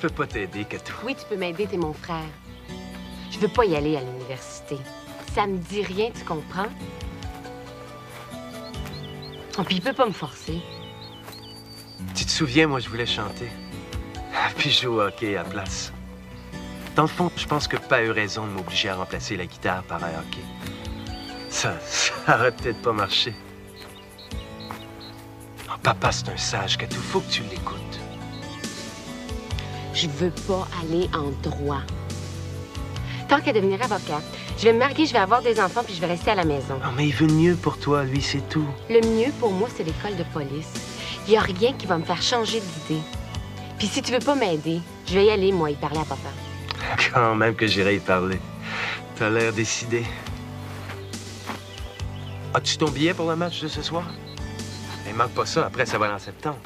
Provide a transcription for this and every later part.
peux pas t'aider, Katou. Oui, tu peux m'aider, t'es mon frère. Je veux pas y aller à l'université. Ça me dit rien, tu comprends? Oh, puis il peut pas me forcer. Tu te souviens, moi, je voulais chanter. Puis jouer au hockey à la place. Dans le fond, je pense que pas eu raison de m'obliger à remplacer la guitare par un hockey. Ça aurait peut-être pas marché. Oh, papa, c'est un sage, Katou. Faut que tu l'écoutes. Je veux pas aller en droit. Tant qu'à devenir avocat, je vais me marier, je vais avoir des enfants, puis je vais rester à la maison. Non, mais il veut le mieux pour toi, lui, c'est tout. Le mieux pour moi, c'est l'école de police. Il y a rien qui va me faire changer d'idée. Puis si tu veux pas m'aider, je vais y aller, moi, y parler à papa. Quand même que j'irai y parler. T'as l'air décidé. As-tu ton billet pour le match de ce soir? Mais manque pas ça, après ça va aller en septembre.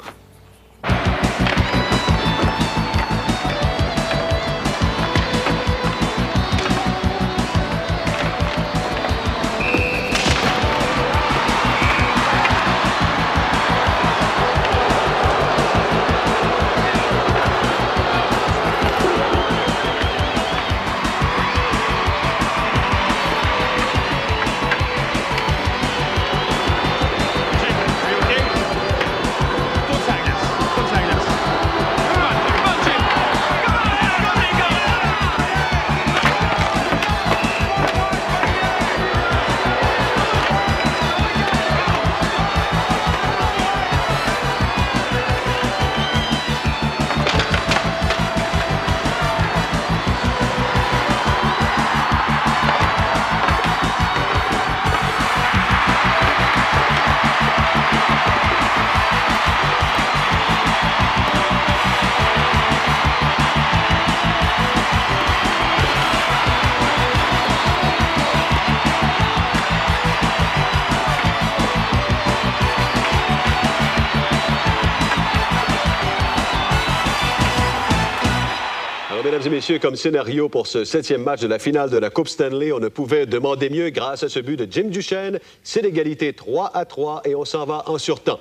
Mesdames et messieurs, comme scénario pour ce 7e match de la finale de la Coupe Stanley, on ne pouvait demander mieux grâce à ce but de Jim Duchesne. C'est l'égalité 3-3 et on s'en va en surtemps.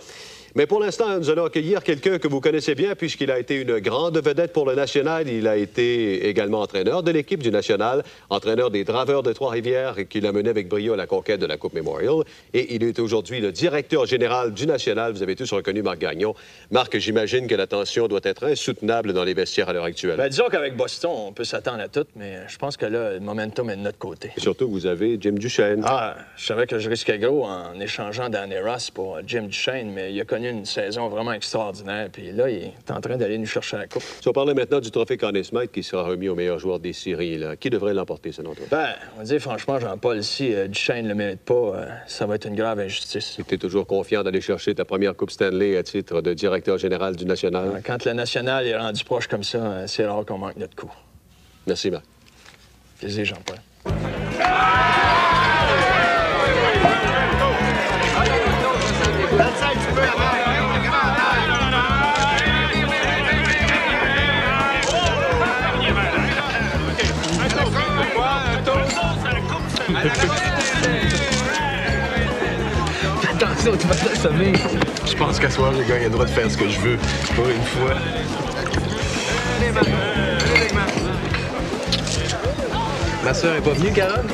Mais pour l'instant, nous allons accueillir quelqu'un que vous connaissez bien puisqu'il a été une grande vedette pour le National. Il a été également entraîneur de l'équipe du National, entraîneur des Draveurs de Trois-Rivières et qui l'a mené avec brio à la conquête de la Coupe Memorial. Et il est aujourd'hui le directeur général du National. Vous avez tous reconnu Marc Gagnon. Marc, j'imagine que la tension doit être insoutenable dans les vestiaires à l'heure actuelle. Bien, disons qu'avec Boston, on peut s'attendre à tout, mais je pense que là, le momentum est de notre côté. Et surtout, vous avez Jim Duchesne. Ah, je savais que je risquais gros en échangeant Danny Ross pour Jim Duchesne, mais il a connu une saison vraiment extraordinaire. Puis là, il est en train d'aller nous chercher la coupe. Si on parlait maintenant du trophée Conn Smythe qui sera remis au meilleur joueur des séries, là, qui devrait l'emporter, selon toi? Ben, on va dire franchement, Jean-Paul, si Duchesne ne le mérite pas, ça va être une grave injustice. Tu es toujours confiant d'aller chercher ta première Coupe Stanley à titre de directeur général du National? Quand le National est rendu proche comme ça, c'est rare qu'on manque notre coup. Merci, Marc. Plaisir, Jean-Paul. Attention, tu vas t'assommer. Je pense qu'à soir, le gars, il a le droit de faire ce que je veux. Pour une fois. Ma soeur est pas venue, Carole?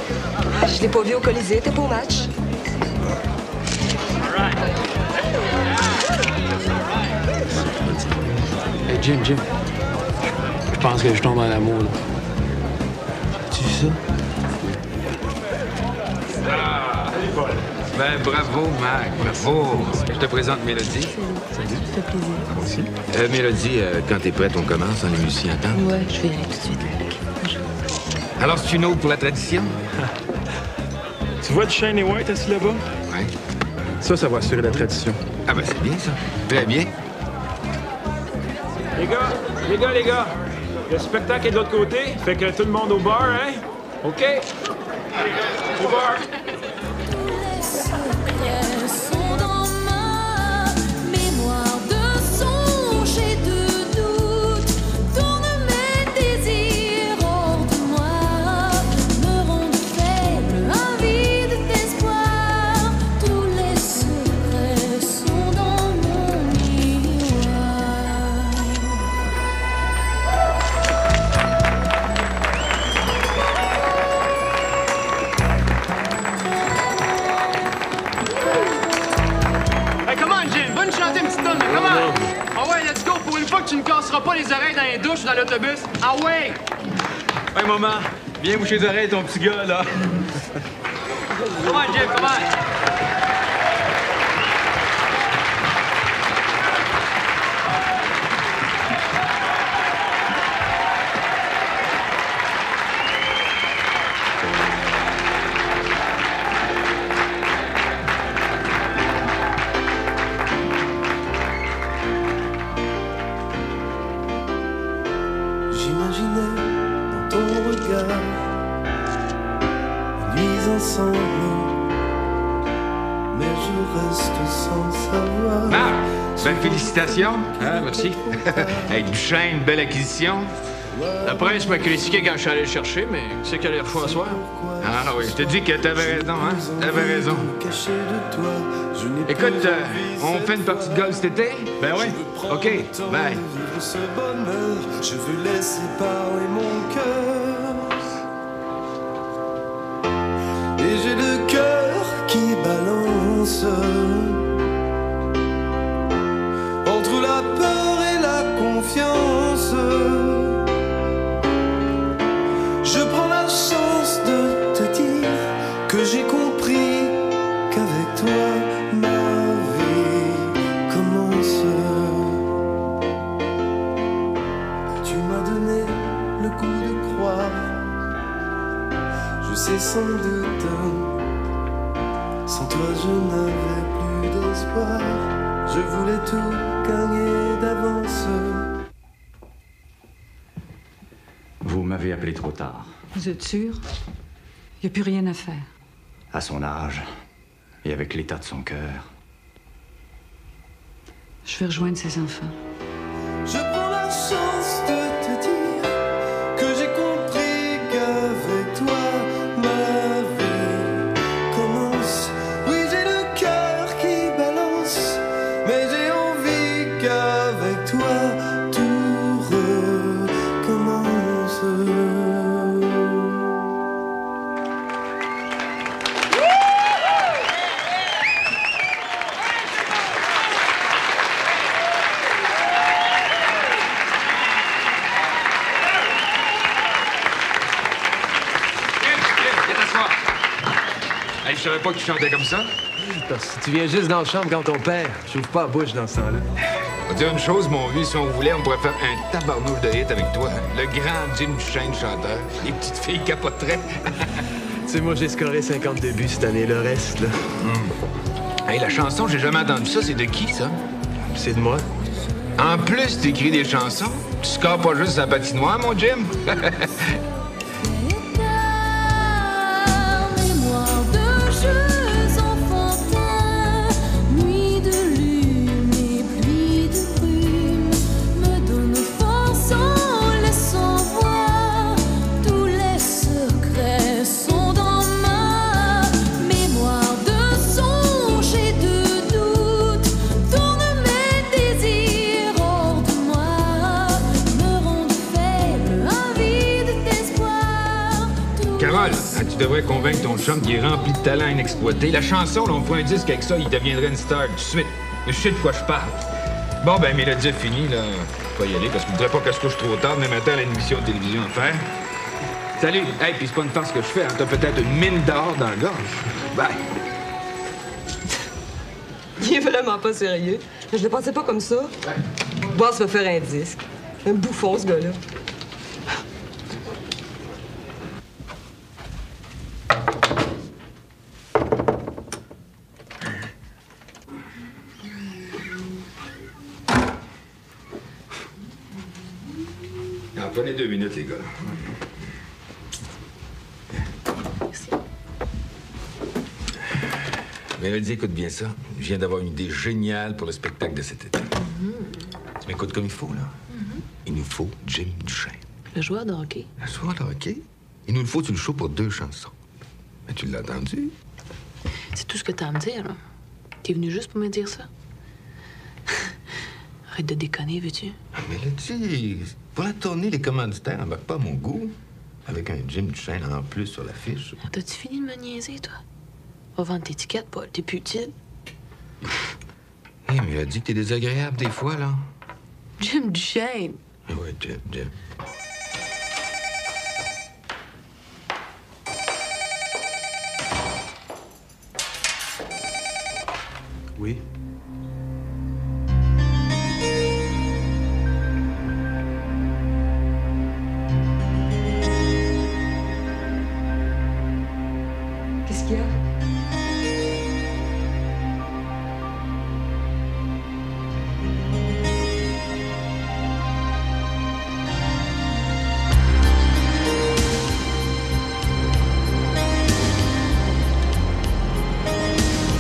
Je l'ai pas vu au Colisée. T'es pas au match? Hey, Jim. Je pense que je tombe en amour, là. Tu vu ça? Ben, bravo, Marc, bravo. Je te présente Mélodie. Salut, ça fait plaisir. Moi aussi. Mélodie, quand t'es prête, on commence, on est musicien à temps. Ouais, je vais y aller tout de suite. Bonjour. Alors, c'est une autre pour la tradition? Tu vois Duchesne et White assis là-bas? Oui. Ça va assurer la tradition. Ah ben, c'est bien, ça. Très bien. Les gars, le spectacle est de l'autre côté, fait que tout le monde au bar, hein? OK? Au bar! une fois que tu ne casseras pas les oreilles dans les douches ou dans l'autobus. Ah ouais! Ouais, maman, viens boucher les oreilles, ton petit gars, là. Comment, Jim, comment? J'imaginais dans ton regard nuits ensemble, mais je reste sans savoir. Ah! Ben, félicitations. Ah, merci. Hey, Duchesne, belle acquisition. La presse m'a critiqué quand je suis allé le chercher, mais c'est qu'elle est reçue à soir. Ah oui, je te dis que t'avais raison, hein? T'avais raison. Écoute, on fait une partie de golf cet été? Ben oui. OK, bye. Ce bonheur, je veux laisser parler mon cœur. Et j'ai le cœur qui balance entre la peur et la confiance. Je prends la chance de te dire que j'ai compris qu'avec toi ma vie commence. Tu m'as donné le goût de croire. Je sais sans doute, sans toi je n'avais plus d'espoir. Je voulais tout gagner d'avance. Vous m'avez appelé trop tard. Vous êtes sûr? Il n'y a plus rien à faire. À son âge, et avec l'état de son cœur. Je vais rejoindre ses enfants. Je prends la chance de te dire que j'ai compris qu'avec toi ma vie commence. Oui, j'ai le cœur qui balance, mais j'ai envie qu'avec toi tout recommence. Hey, je savais pas que tu chantais comme ça. Si tu viens juste dans la chambre quand on perd, j'ouvre pas la bouche dans ce temps-là. On va dire une chose, mon vieux, si on voulait, on pourrait faire un tabarnouche de hit avec toi. Le grand Jim Duchesne chanteur. Les petites filles capoteraient. Tu sais, moi, j'ai scoré 52 buts cette année, le reste, là. Hey, la chanson, j'ai jamais entendu ça. C'est de qui, ça? C'est de moi. En plus, t'écris des chansons. Tu scores pas juste la patinoire, mon Jim? Tu devrais convaincre ton chum qui est rempli de talent inexploité. La chanson, là, on fait un disque avec ça, il deviendrait une star tout de suite. Mais je sais de quoi je parle. Bon, ben, Mélodie est finie, là. Faut y aller, parce que je voudrais pas qu'elle se couche trop tard demain matin à l'émission de télévision à faire. Salut! Hey, puis c'est pas une farce que je fais, hein. T'as peut-être une mine d'or dans la gorge. Bye! Il est vraiment pas sérieux. Je le pensais pas comme ça. Boss va faire un disque. Un bouffon, ce gars-là. Prenez 2 minutes, les gars. Merci. Mélodie, écoute bien ça. Je viens d'avoir une idée géniale pour le spectacle de cet été. Tu m'écoutes comme il faut, là? Il nous faut Jim Duchesne. Le joueur de hockey. Le joueur de hockey? Il nous le faut, tu le show pour 2 chansons. Mais tu l'as entendu? C'est tout ce que t'as à me dire, là. T'es venu juste pour me dire ça? Arrête de déconner, veux-tu? Mélodie, pour la tournée, les commanditaires n'embarquent pas à mon goût. Avec un Jim Duchesne en plus sur l'affiche. T'as-tu fini de me niaiser, toi? Va vendre tes tickets, Paul. T'es plus utile. Hé, Mélodie, t'es désagréable des fois, là. Jim Duchesne. Ah ouais, Jim. Oui? Qu'est-ce qu'il y a?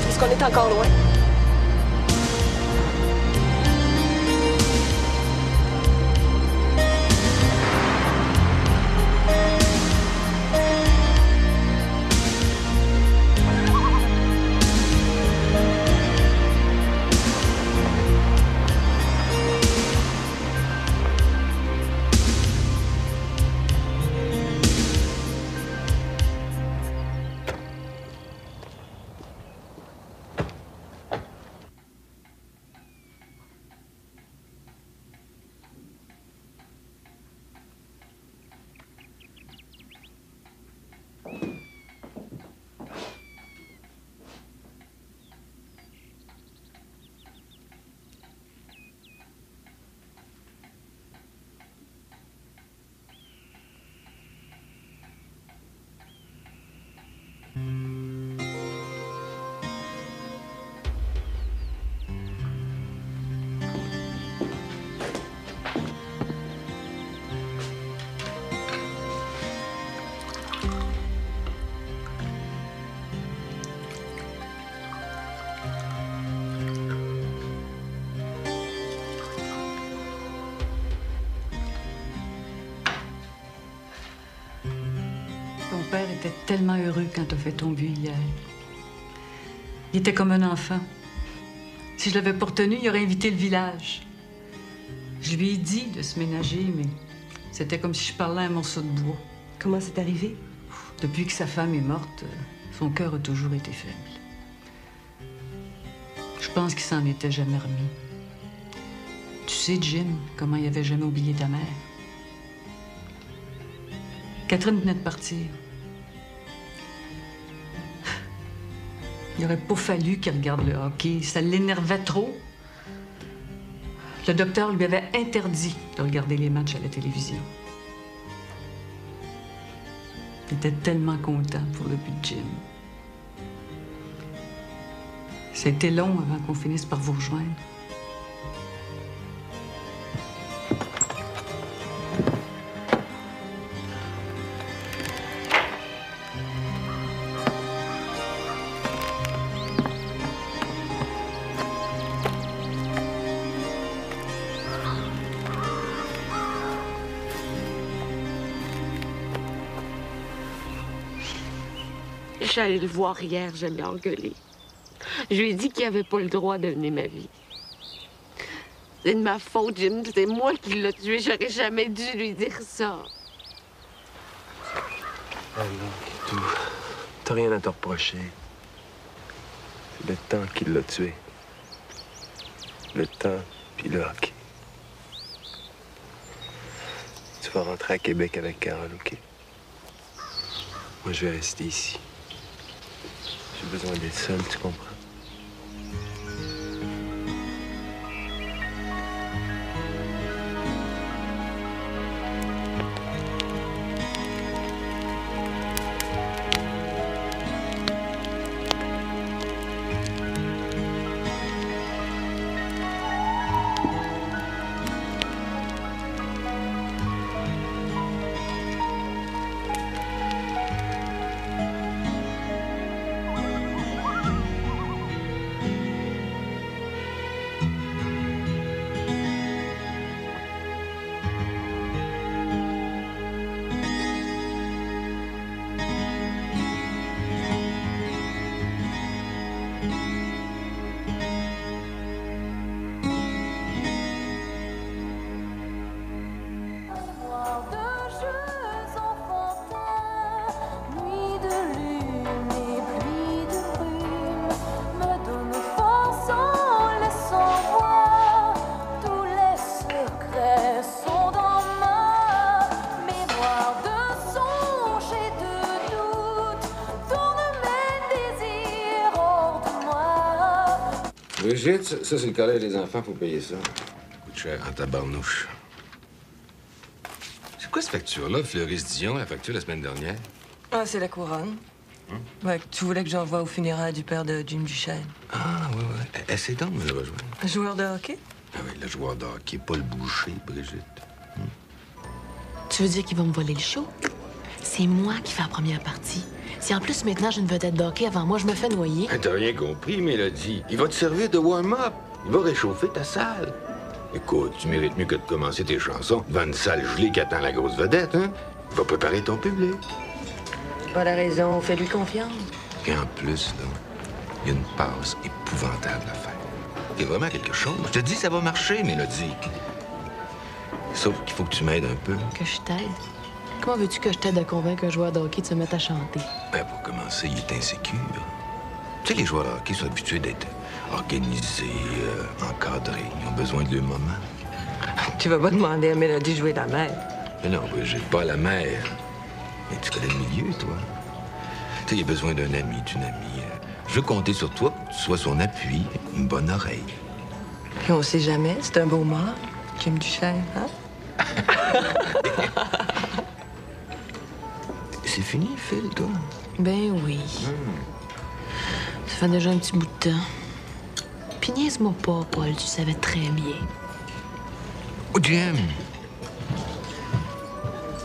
Est-ce qu'on est encore loin? Ton père était tellement heureux quand t'as fait ton but hier. Il était comme un enfant. Si je l'avais pas retenu, il aurait invité le village. Je lui ai dit de se ménager, mais c'était comme si je parlais à un morceau de bois. Comment c'est arrivé? Depuis que sa femme est morte, son cœur a toujours été faible. Je pense qu'il s'en était jamais remis. Tu sais, Jim, comment il avait jamais oublié ta mère. Catherine venait de partir. Il aurait pas fallu qu'il regarde le hockey. Ça l'énervait trop. Le docteur lui avait interdit de regarder les matchs à la télévision. Il était tellement content pour le but de Jim. Ça a été long avant qu'on finisse par vous rejoindre. Je suis allée le voir hier, je l'ai engueulé. Je lui ai dit qu'il n'avait pas le droit de mener ma vie. C'est de ma faute, Jim. C'est moi qui l'ai tué. J'aurais jamais dû lui dire ça. Ah non, Kitou. T'as rien à te reprocher. C'est le temps qui l'a tué. Le temps, puis le hockey. Tu vas rentrer à Québec avec Carole, OK? Moi, je vais rester ici. J'ai besoin d'être seul, tu comprends? Brigitte, ça c'est le collège des enfants, faut payer ça. Coûte cher en tabarnouche. C'est quoi cette facture-là, Fleuris Dion, la facture de la semaine dernière? Ah, c'est la couronne. Ouais, tu voulais que j'envoie au funérailles du père de Jim Duchesne. Ah, oui. Essaye donc de le rejoindre. Un joueur de hockey? Ah oui, le joueur de hockey, pas le boucher, Brigitte. Tu veux dire qu'il va me voler le show? C'est moi qui fais la première partie. Si en plus maintenant j'ai une vedette de hockey avant moi, je me fais noyer. T'as rien compris, Mélodie. Il va te servir de warm-up. Il va réchauffer ta salle. Écoute, tu mérites mieux que de commencer tes chansons devant une salle gelée qui attend la grosse vedette, hein? Il va préparer ton public. Pas la raison, fais-lui confiance. Et en plus, là, il y a une passe épouvantable à faire. C'est vraiment quelque chose. Je te dis, ça va marcher, Mélodie. Sauf qu'il faut que tu m'aides un peu. Que je t'aide? Comment veux-tu que je t'aide à convaincre un joueur de hockey de se mettre à chanter? Ben, pour commencer, il est insécure. Tu sais, les joueurs de hockey sont habitués d'être organisés, encadrés. Ils ont besoin de leur moment. Tu vas pas demander à Mélodie de jouer la mère. Mais non, j'ai pas la mère. Mais tu connais le milieu, toi. Tu sais, il a besoin d'un ami, d'une amie. Je veux compter sur toi pour que tu sois son appui, une bonne oreille. Puis on sait jamais, c'est un beau mort, Jim Duchesne, hein? C'est fini, Phil, toi? Ben oui. Ça fait déjà un petit bout de temps. Puis niaise-moi pas, Paul, tu savais très bien. Oh, Jim!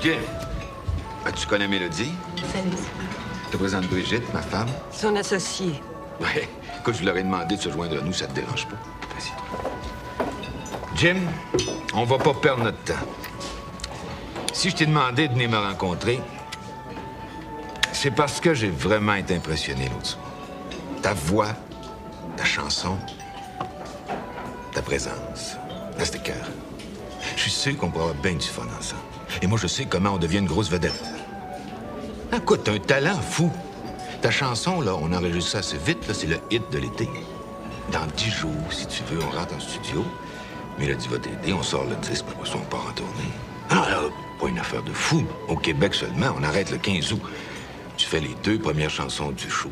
Jim! Tu connais Mélodie? Salut. Je te présente Brigitte, ma femme. Son associé. Ouais. Écoute, je leur ai demandé de se joindre à nous, ça te dérange pas? Vas-y. Jim, on va pas perdre notre temps. Si je t'ai demandé de venir me rencontrer, c'est parce que j'ai vraiment été impressionné l'autre soir. Ta voix, ta chanson, ta présence. Là, c'était cœur. Je suis sûr qu'on pourra avoir bien du fun ensemble. Et moi, je sais comment on devient une grosse vedette. Écoute, t'as un talent fou. Ta chanson, là, on enregistre ça assez vite, là, c'est le hit de l'été. Dans 10 jours, si tu veux, on rentre en studio. Mélodie va t'aider, on sort le disque, puis après ça, on part en tournée. Ah là, pas une affaire de fou. Au Québec seulement, on arrête le 15 août. Tu fais les 2 premières chansons du show.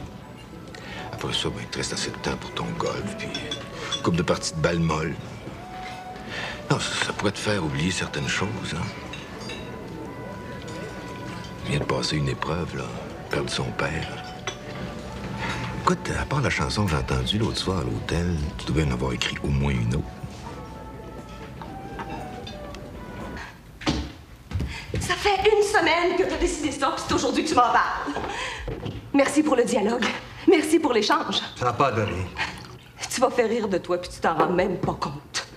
Après ça, ben, il te reste assez de temps pour ton golf, puis une couple de parties de balle molle. Non, ça pourrait te faire oublier certaines choses, hein. Il vient de passer une épreuve, là. Perdre son père. Écoute, à part la chanson que j'ai entendue l'autre soir à l'hôtel, tu devais en avoir écrit au moins une autre. Ça fait une semaine que t'as décidé ça, puis c'est aujourd'hui que tu m'en parles. Merci pour le dialogue. Merci pour l'échange. Ça n'a pas donné. Tu vas faire rire de toi, puis tu t'en rends même pas compte.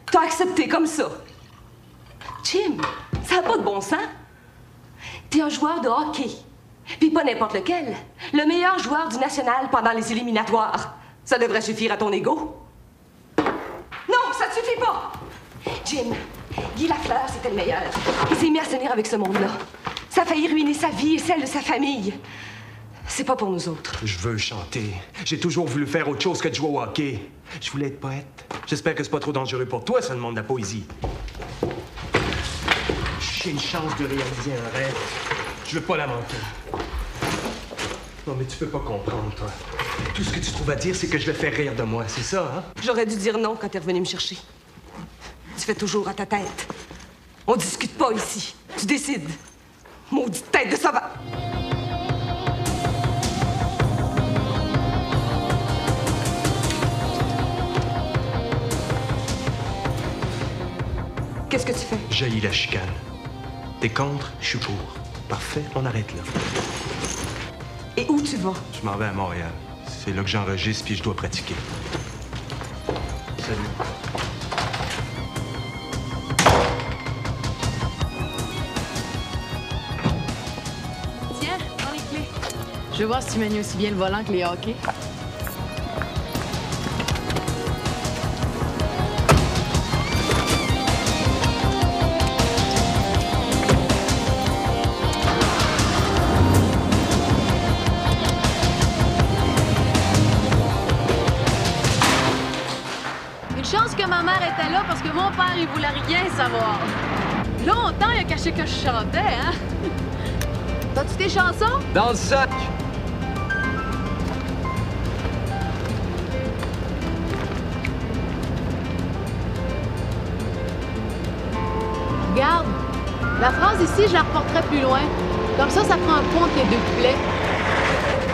T'as accepté comme ça. Jim, ça n'a pas de bon sens. T'es un joueur de hockey. Puis pas n'importe lequel. Le meilleur joueur du national pendant les éliminatoires. Ça devrait suffire à ton ego. Non, ça ne suffit pas. Jim, Guy Lafleur, c'était le meilleur. Il s'est mis à s'unir avec ce monde-là. Ça a failli ruiner sa vie et celle de sa famille. C'est pas pour nous autres. Je veux chanter. J'ai toujours voulu faire autre chose que de jouer au hockey. Je voulais être poète. J'espère que c'est pas trop dangereux pour toi, ça, le monde de la poésie. J'ai une chance de réaliser un rêve. Je veux pas la manquer. Non, mais tu peux pas comprendre, toi. Tout ce que tu trouves à dire, c'est que je vais faire rire de moi, c'est ça, hein? J'aurais dû dire non quand t'es revenu me chercher. Tu fais toujours à ta tête. On discute pas ici. Tu décides. Maudite tête de savant. Qu'est-ce que tu fais? J'haïs la chicane. T'es contre, je suis pour. Parfait, on arrête là. Et où tu vas? Je m'en vais à Montréal. C'est là que j'enregistre puis je dois pratiquer. Salut. Tiens, prends les clés. Je veux voir si tu manies aussi bien le volant que les hockey. Ma mère était là parce que mon père, il voulait rien savoir. Longtemps, il a caché que je chantais, hein? T'as-tu tes chansons? Dans le sac. Regarde, la phrase ici, je la reporterai plus loin. Comme ça fera un pont entre les deux poulets.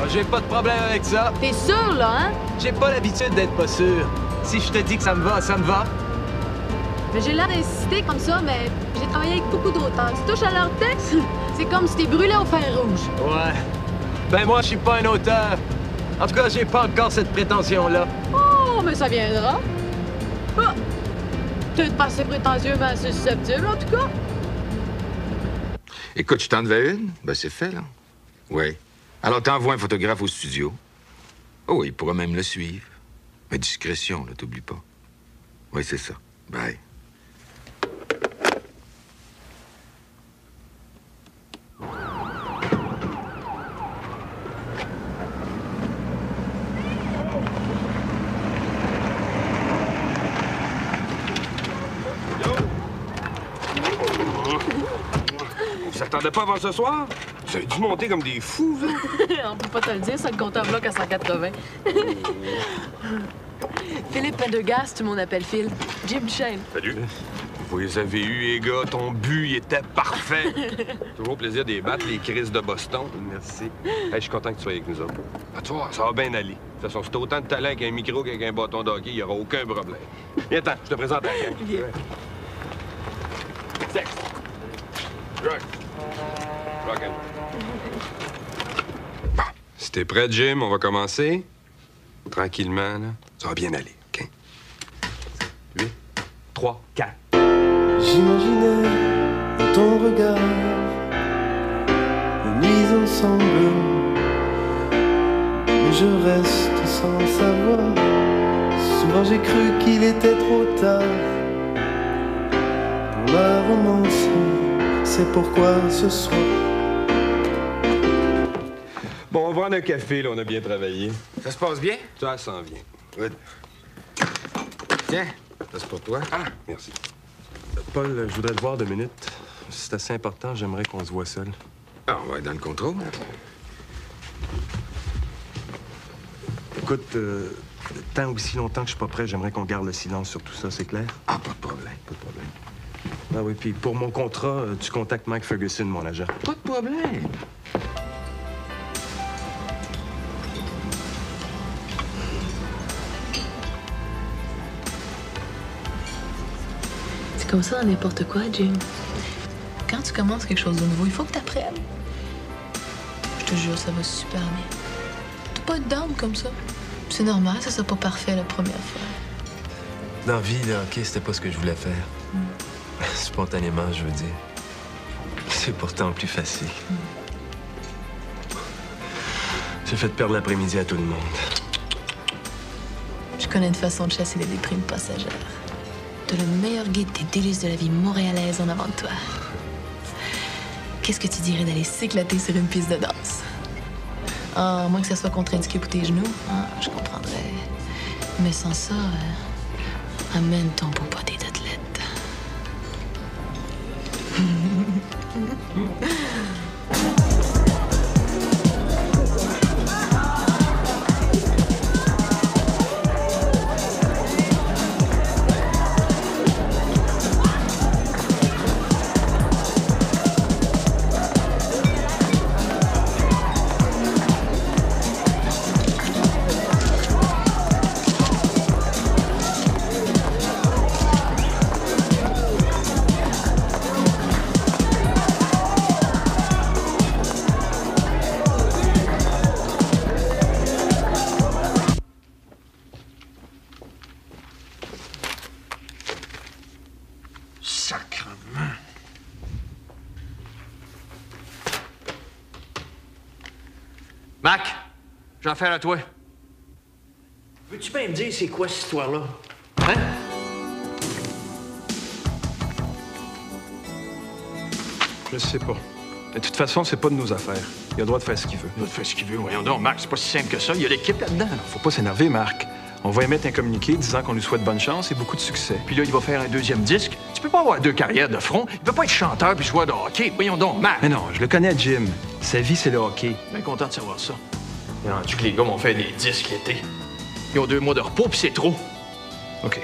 J'ai pas de problème avec ça. T'es sûr, là, hein? J'ai pas l'habitude d'être pas sûr. Si je te dis que ça me va, ça me va. Mais j'ai l'air d'insister comme ça, mais j'ai travaillé avec beaucoup d'auteurs. Tu touches à leur texte, c'est comme si t'es brûlé au fer rouge. Ouais. Ben moi, je suis pas un auteur. En tout cas, j'ai pas encore cette prétention-là. Oh, mais ça viendra. Ah! Peut-être pas assez prétentieux, mais assez susceptible, en tout cas. Écoute, je t'en devais une. Ben, c'est fait, là. Oui. Alors, t'envoies un photographe au studio. Oh, il pourra même le suivre. Mais discrétion, là, t'oublies pas. Oui, c'est ça. Bye. Vous s'attendez pas avant ce soir? Vous avez dû monter comme des fous, vous. On peut pas te le dire, ça, le compteur bloc à 180. Philippe Pendergast, tout le monde appelle Phil. Jim Duchesne. Salut. Vous les avez eus, les gars. Ton but, il était parfait. Toujours plaisir de les battre, les crises de Boston. Merci. Hey, je suis content que tu sois avec nous autres. Ah, tu vois, ça va bien aller. De toute façon, si t'as autant de talent qu'un micro qu'avec un bâton de hockey, il n'y aura aucun problème. Viens, attends, je te présente à la gang. Viens. Sex. Drug. Rockin'. Bon, si t'es prêt, Jim, on va commencer. Tranquillement, là. Ça va bien aller, OK? 8, 3, 4. J'imaginais dans ton regard nos nuits ensemble, mais je reste sans savoir. Souvent j'ai cru qu'il était trop tard pour la romance. C'est pourquoi ce soir. Bon, on va prendre un café, là, on a bien travaillé. Ça se passe bien? Ça s'en vient. Good. Tiens, ça c'est pour toi. Ah, merci. Paul, je voudrais te voir 2 minutes. C'est assez important, j'aimerais qu'on se voit seul. Ah, on va être dans le contrôle. Écoute, tant aussi longtemps que je suis pas prêt, j'aimerais qu'on garde le silence sur tout ça, c'est clair? Ah, pas de problème. Pas de problème. Ah oui, puis pour mon contrat, tu contactes Mike Ferguson, mon agent. Pas de problème. C'est comme ça dans n'importe quoi, Jim. Quand tu commences quelque chose de nouveau, il faut que tu apprennes. Je te jure, ça va super bien. T'as pas être down comme ça. C'est normal, ça sera pas parfait la première fois. Dans la vie, le hockey, c'était pas ce que je voulais faire. Spontanément, je veux dire. C'est pourtant plus facile. J'ai fait perdre l'après-midi à tout le monde. Je connais une façon de chasser les déprimes passagères. T'as le meilleur guide des délices de la vie montréalaise en avant de toi. Qu'est-ce que tu dirais d'aller s'éclater sur une piste de danse? Ah, à moins que ça soit contre-indiqué pour tes genoux, je comprendrais. Mais sans ça, amène ton beau pas des athlètes. Mac, j'ai affaire à toi. Veux-tu bien me dire c'est quoi cette histoire-là? Hein? Je sais pas. Mais de toute façon, c'est pas de nos affaires. Il a le droit de faire ce qu'il veut. Il doit faire ce qu'il veut. Voyons donc, Marc, c'est pas si simple que ça. Il y a l'équipe là-dedans. Faut pas s'énerver, Marc. On va émettre un communiqué disant qu'on lui souhaite bonne chance et beaucoup de succès. Puis là, il va faire un 2e disque. Tu peux pas avoir 2 carrières de front. Il peut pas être chanteur puis joueur de hockey. Voyons donc, Marc. Mais non, je le connais, Jim. Sa vie, c'est le hockey. Bien content de savoir ça. Il est rendu que les gars m'ont fait des disques l'été. Ils ont 2 mois de repos puis c'est trop. OK.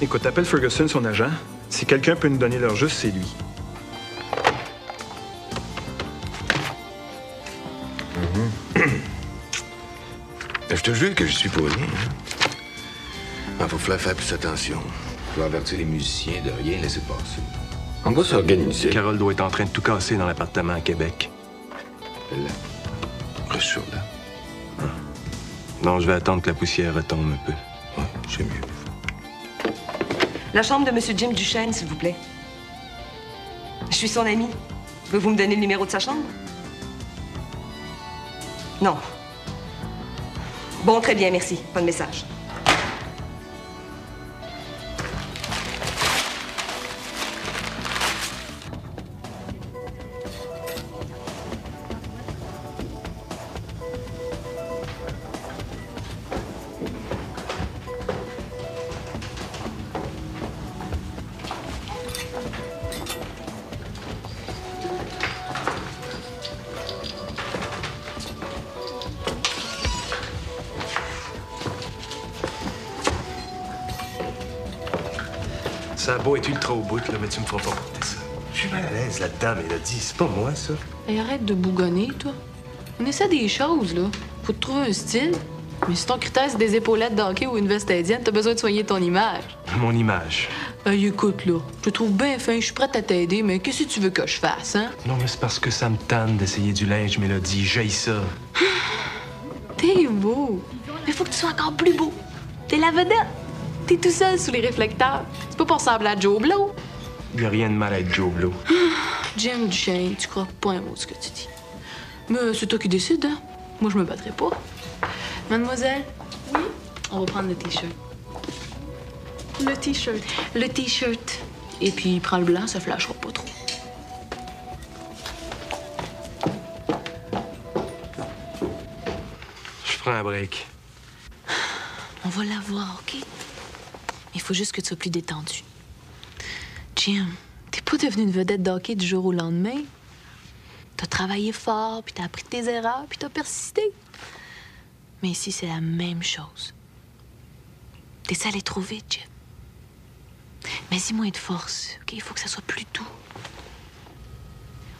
Écoute, appelle Ferguson, son agent. Si quelqu'un peut nous donner l'heure juste, c'est lui. Je te jure que je suis pour rien. Hein? Il faut faire plus attention. Il faut avertir les musiciens de rien laisser passer. On va s'organiser. Carole doit être en train de tout casser dans l'appartement à Québec. Elle reste sur là. Non, je vais attendre que la poussière retombe un peu. Ouais, c'est mieux. La chambre de M. Jim Duchesne, s'il vous plaît. Je suis son amie. Pouvez-vous me donner le numéro de sa chambre? Non. Bon, très bien, merci. Pas de message. Ça a beau être ultra au bout, là, mais tu me feras pas porter ça. Je suis mal à l'aise là-dedans, Mélodie. C'est pas moi, ça. Et arrête de bougonner, toi. On essaie des choses, là. Faut te trouver un style. Mais si ton critère, c'est des épaulettes d'hockey ou une veste indienne, t'as besoin de soigner ton image. Mon image. Hey, écoute, là, je te trouve bien fin, je suis prête à t'aider, mais qu'est-ce que tu veux que je fasse, hein? Non, mais c'est parce que ça me tanne d'essayer du linge, Mélodie. J'haïs ça. T'es beau. Mais faut que tu sois encore plus beau. T'es la vedette. T'es tout seul sous les réflecteurs. C'est pas pour ressembler à Joe Blow. Y a rien de mal à être Joe Blow. Jim Duchesne, tu crois pas un mot de ce que tu dis. Mais c'est toi qui décides, hein? Moi, je me battrai pas. Mademoiselle? Oui? On va prendre le T-shirt. Le T-shirt. Le T-shirt. Et puis, prends le blanc, ça flashera pas trop. Je prends un break. On va la voir, OK? Il faut juste que tu sois plus détendu. Jim, t'es pas devenu une vedette d'hockey du jour au lendemain. T'as travaillé fort, puis t'as appris de tes erreurs, puis t'as persisté. Mais ici, c'est la même chose. T'essaies d'aller trop vite, Jim. Mais dis moins de force, OK? Il faut que ça soit plus doux.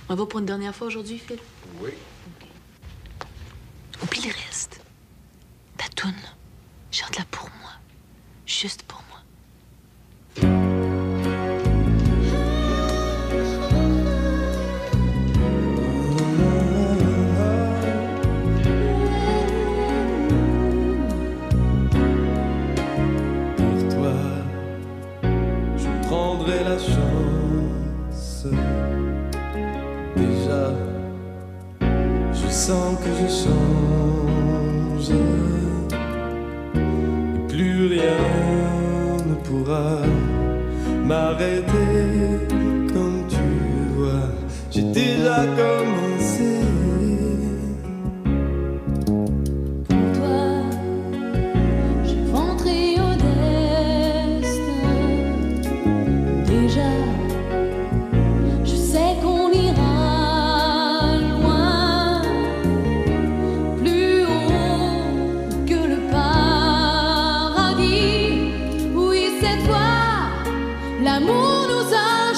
On va pour une dernière fois aujourd'hui, Phil? Oui. Okay. Oublie le reste. Ta toune, chante-la pour moi. Juste pour moi. Pour toi, je prendrai la chance. Déjà, je sens que je change. Et plus rien ne pourra m'arrêter. Comme tu vois, j'ai déjà commencé. Pour toi, je vais rentrer au destin. Déjà, je sais qu'on ira loin, plus haut que le paradis. Oui, cette fois, l'amour nous a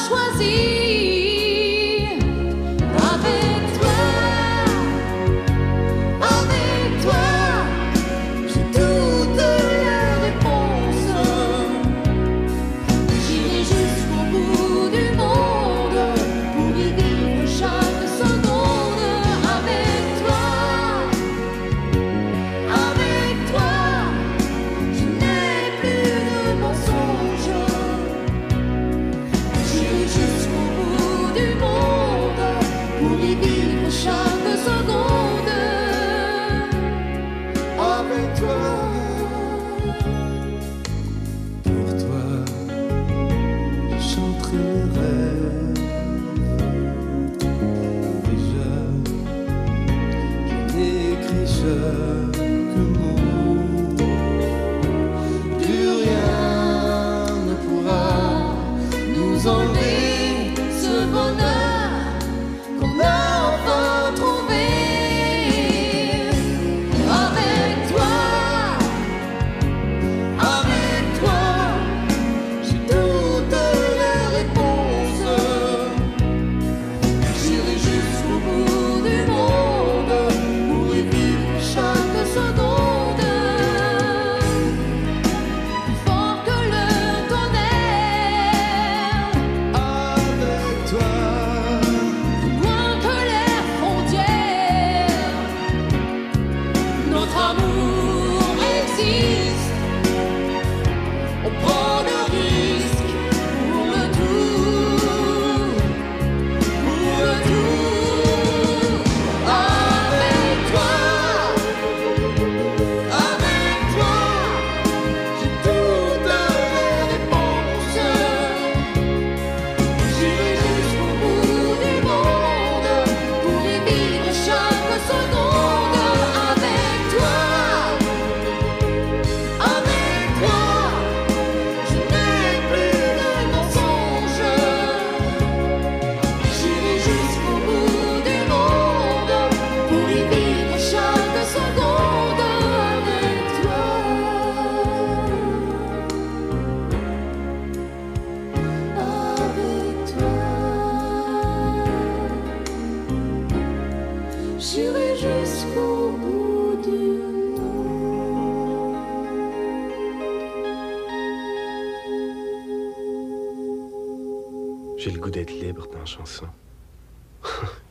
goût d'être libre dans la chanson.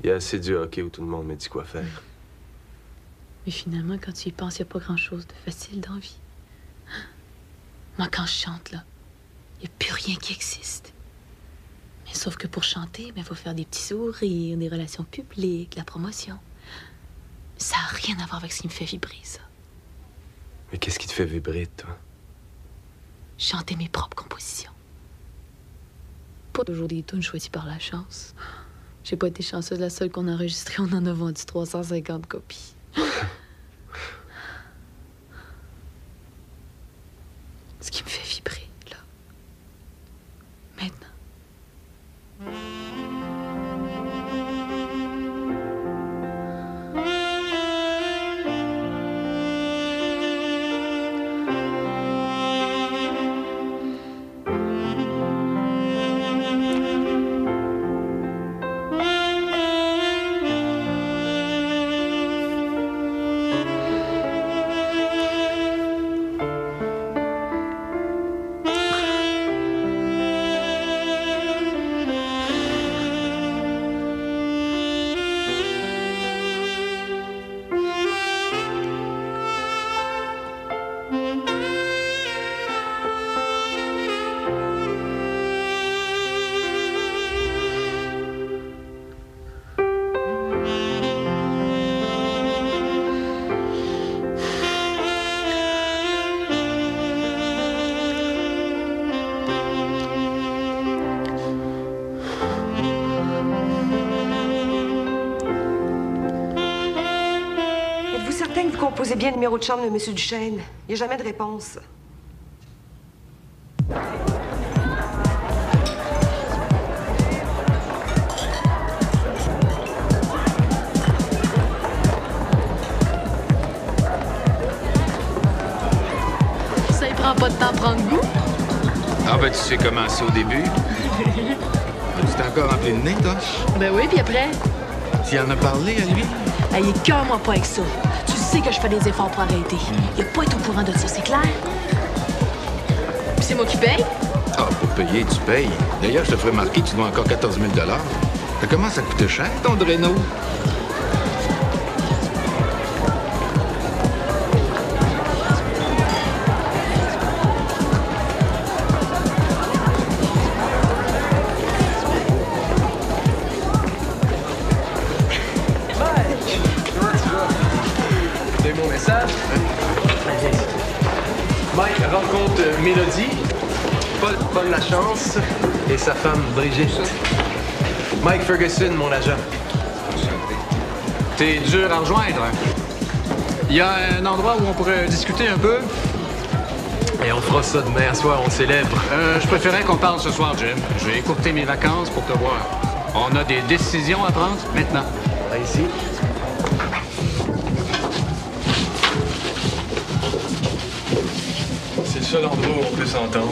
Il y a assez du hockey où tout le monde me dit quoi faire. Mais finalement, quand tu y penses, il n'y a pas grand-chose de facile dans la vie. Moi, quand je chante, là, il n'y a plus rien qui existe. Mais sauf que pour chanter, il faut faire des petits sourires, des relations publiques, la promotion. Ça n'a rien à voir avec ce qui me fait vibrer, ça. Mais qu'est-ce qui te fait vibrer, toi? Chanter mes propres compositions. Pas toujours des tunes choisies par la chance. J'ai pas été chanceuse, la seule qu'on a enregistrée, on en a vendu 350 copies. Ce qui me fait vibrer, là. Maintenant. Posez bien le numéro de chambre de M. Duchesne. Il n'y a jamais de réponse. Ça y prend pas de temps à prendre goût? Ah ben, tu sais comment c'est au début. Tu t'es encore rempli de nez, toi? Ben oui, puis après? Tu en as parlé à lui? Il est cœur-moi pas avec ça. Tu sais que je fais des efforts pour arrêter. Il a pas été au courant de ça, c'est clair? Puis c'est moi qui paye? Ah, pour payer, tu payes. D'ailleurs, je te ferai remarquer que tu dois encore 14 000 $. Ça commence à coûter cher, ton Drano. Mike rencontre Mélodie, Paul Lachance et sa femme Brigitte. Mike Ferguson, mon agent. T'es dur à rejoindre. Il y a un endroit où on pourrait discuter un peu? Et on fera ça demain à soir, on célèbre. Je préférais qu'on parle ce soir, Jim. Je vais écourter mes vacances pour te voir. On a des décisions à prendre maintenant. Ici. C'est le seul endroit où on peut s'entendre.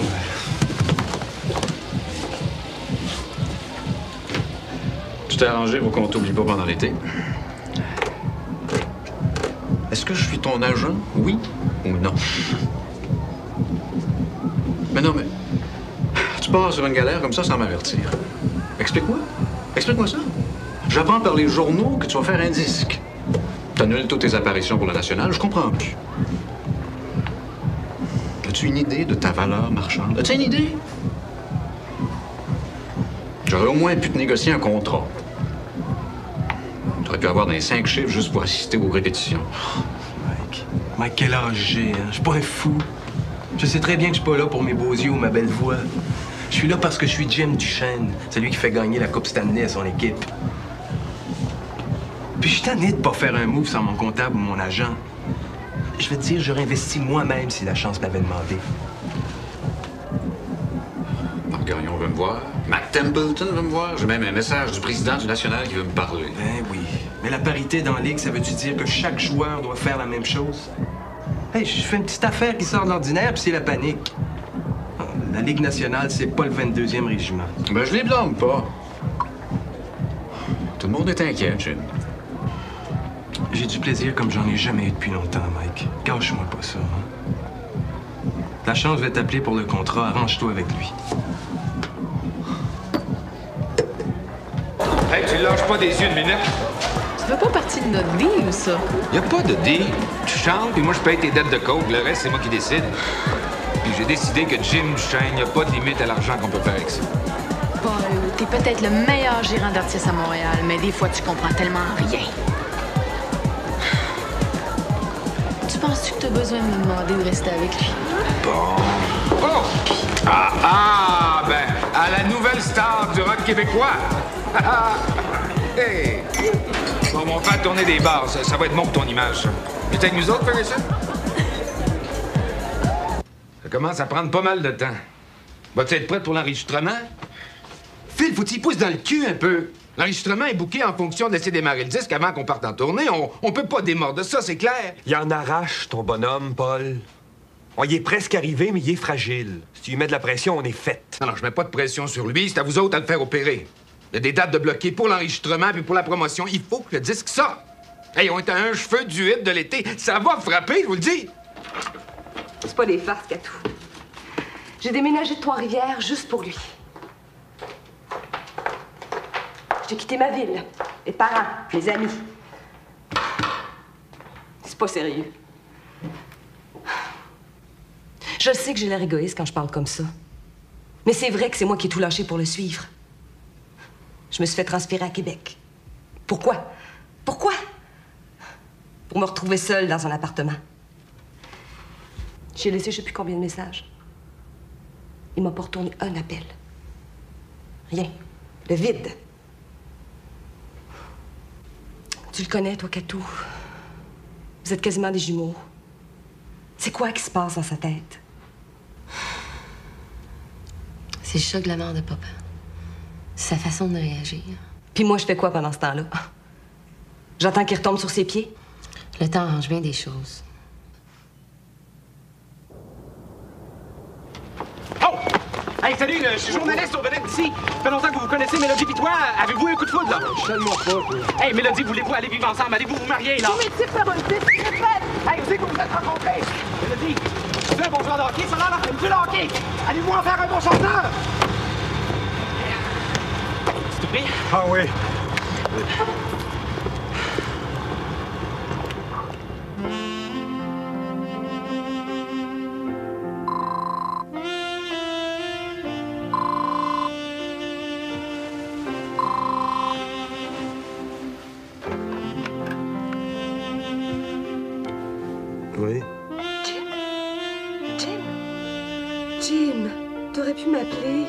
Tu t'es arrangé pour qu'on t'oublie pas pendant l'été. Est-ce que je suis ton agent? Oui ou non? Mais non, mais... Tu pars sur une galère comme ça sans m'avertir. Explique-moi. Explique-moi ça. J'apprends par les journaux que tu vas faire un disque. T'annules toutes tes apparitions pour le National, je comprends plus. As-tu une idée de ta valeur marchande? As-tu une idée? J'aurais au moins pu te négocier un contrat. Tu aurais pu avoir dans les 5 chiffres juste pour assister aux répétitions. Mike, quel âge j'ai, hein? Je suis pas un fou. Je sais très bien que je suis pas là pour mes beaux yeux ou ma belle voix. Je suis là parce que je suis Jim Duchesne, celui qui fait gagner la Coupe Stanley à son équipe. Puis je suis tanné de pas faire un move sans mon comptable ou mon agent. Je veux te dire, j'aurais investi moi-même si la chance m'avait demandé. Marc Gagnon veut me voir. Mac Templeton veut me voir. J'ai même un message du président du National qui veut me parler. Ben oui. Mais la parité dans la Ligue, ça veut-tu dire que chaque joueur doit faire la même chose? Hey, je fais une petite affaire qui sort de l'ordinaire, puis c'est la panique. La Ligue nationale, c'est pas le 22e régiment. Ben, je les blâme pas. Tout le monde est inquiet, Jim. J'ai du plaisir comme j'en ai jamais eu depuis longtemps, Mike. Gâche-moi pas ça, hein? La chance va t'appeler pour le contrat. Arrange-toi avec lui. Hey, tu lâches pas des yeux une minute. Ça fait pas partie de notre deal, ça. Y a pas de deal. Tu chantes, puis moi, je paye tes dettes de coke. Le reste, c'est moi qui décide. Puis j'ai décidé que Jim Duchesne, y a pas de limite à l'argent qu'on peut faire avec ça. Paul, t'es peut-être le meilleur gérant d'artistes à Montréal, mais des fois, tu comprends tellement rien. Tu penses-tu que t'as besoin de me demander de rester avec lui? Bon. Oh! Ben, à la nouvelle star du rock québécois. Hey! Bon, on va faire tourner des bars. Ça va être bon pour ton image, ça. Tu es avec nous autres, Ferguson? Ça commence à prendre pas mal de temps. Vas-tu être prête pour l'enregistrement? Phil, faut-tu y pousser dans le cul un peu? L'enregistrement est booké en fonction de laisser démarrer le disque avant qu'on parte en tournée. On peut pas démordre ça, c'est clair. Il en arrache, ton bonhomme, Paul. On y est presque arrivé, mais il est fragile. Si tu lui mets de la pression, on est fait. Non, je mets pas de pression sur lui. C'est à vous autres à le faire opérer. Il y a des dates de bloquer pour l'enregistrement puis pour la promotion. Il faut que le disque sorte. Hey, on est à un cheveu du hit de l'été. Ça va frapper, je vous le dis. C'est pas des farces, Catou. J'ai déménagé de Trois-Rivières juste pour lui. J'ai quitté ma ville, mes parents, mes amis. C'est pas sérieux. Je sais que j'ai l'air égoïste quand je parle comme ça. Mais c'est vrai que c'est moi qui ai tout lâché pour le suivre. Je me suis fait transférer à Québec. Pourquoi? Pourquoi? Pour me retrouver seule dans un appartement. J'ai laissé je sais plus combien de messages. Il m'a pas retourné un appel. Rien. Le vide. Tu le connais, toi, Catou. Vous êtes quasiment des jumeaux. C'est quoi qui se passe dans sa tête? C'est le choc de la mort de papa. C'est sa façon de réagir. Puis moi, je fais quoi pendant ce temps-là? J'attends qu'il retombe sur ses pieds? Le temps arrange bien des choses. Oh! Hey, salut, je suis journaliste au vedette d'ici. Ça fait longtemps que vous vous connaissez, Mélodie pis toi. Avez-vous un coup de foudre, là? Tellement pas. Hey, Mélodie, voulez-vous aller vivre ensemble? Allez-vous vous marier, là? Oui, mais tu faire un petit Hey, vous savez que vous vous êtes rencontrés? Mélodie, tu fais un bon joueur de hockey, ça là? Aimes-tu le hockey? Allez-vous en faire un bon chanteur? C'est pris? Ah oui. Oui. Jim, t'aurais pu m'appeler.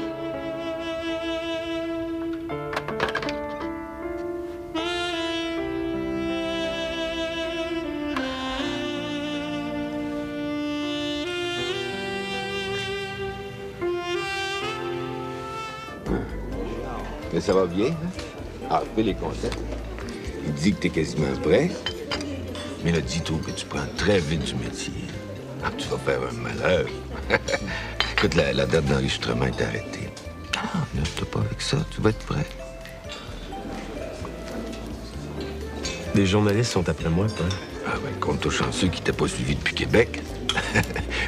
Mais ça va bien, hein? Ah, Phil est content. Il dit que t'es quasiment prêt. Mélodie trouve que tu prends très vite du métier. Ah, tu vas faire un malheur. Écoute, la date d'enregistrement est arrêtée. Ah, ne t'as pas avec ça, tu vas être prêt. Les journalistes sont après moi, Paul. Ah, ben, compte-toi chanceux qui t'a pas suivi depuis Québec.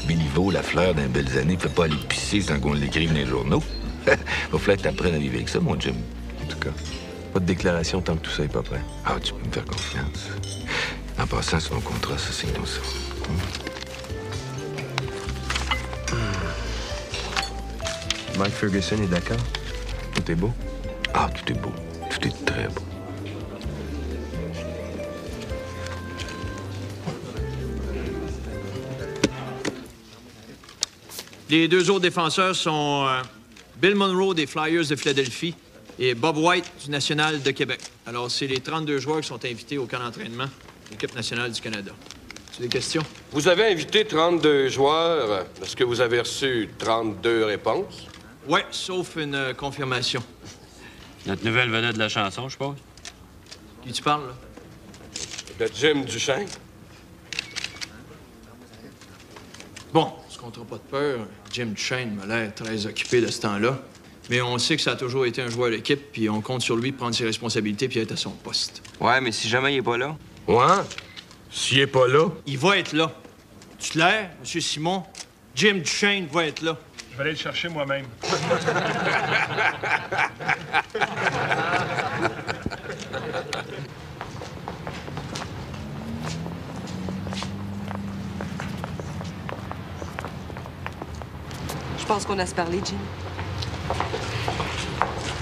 Béliveau, la fleur d'un belles années, fait pas aller pisser sans qu'on l'écrive dans les journaux. Va falloir que t'apprennes à vivre avec ça, mon Jim. En tout cas, pas de déclaration tant que tout ça est pas prêt. Ah, tu peux me faire confiance. En passant sur mon contrat, ça, c'est comme ça. Mike Ferguson est d'accord? Tout est beau? Ah, tout est beau. Tout est très beau. Les deux autres défenseurs sont Bill Monroe des Flyers de Philadelphie et Bob White du National de Québec. Alors, c'est les 32 joueurs qui sont invités au camp d'entraînement de l'équipe nationale du Canada. Tu as des questions? Vous avez invité 32 joueurs. Est-ce que vous avez reçu 32 réponses? Oui, sauf une confirmation. Notre nouvelle vedette de la chanson, je suppose. Qui tu parles, là? De Jim Duchesne. Bon, on se comptera pas de peur. Jim Duchesne m'a l'air très occupé de ce temps-là. Mais on sait que ça a toujours été un joueur d'équipe, puis on compte sur lui de prendre ses responsabilités puis être à son poste. Ouais, mais si jamais il est pas là. Ouais? S'il est pas là? Il va être là. Tu clair, M. Simon? Jim Duchesne va être là. Je vais aller le chercher moi-même. pense qu'on a se parler, Jim.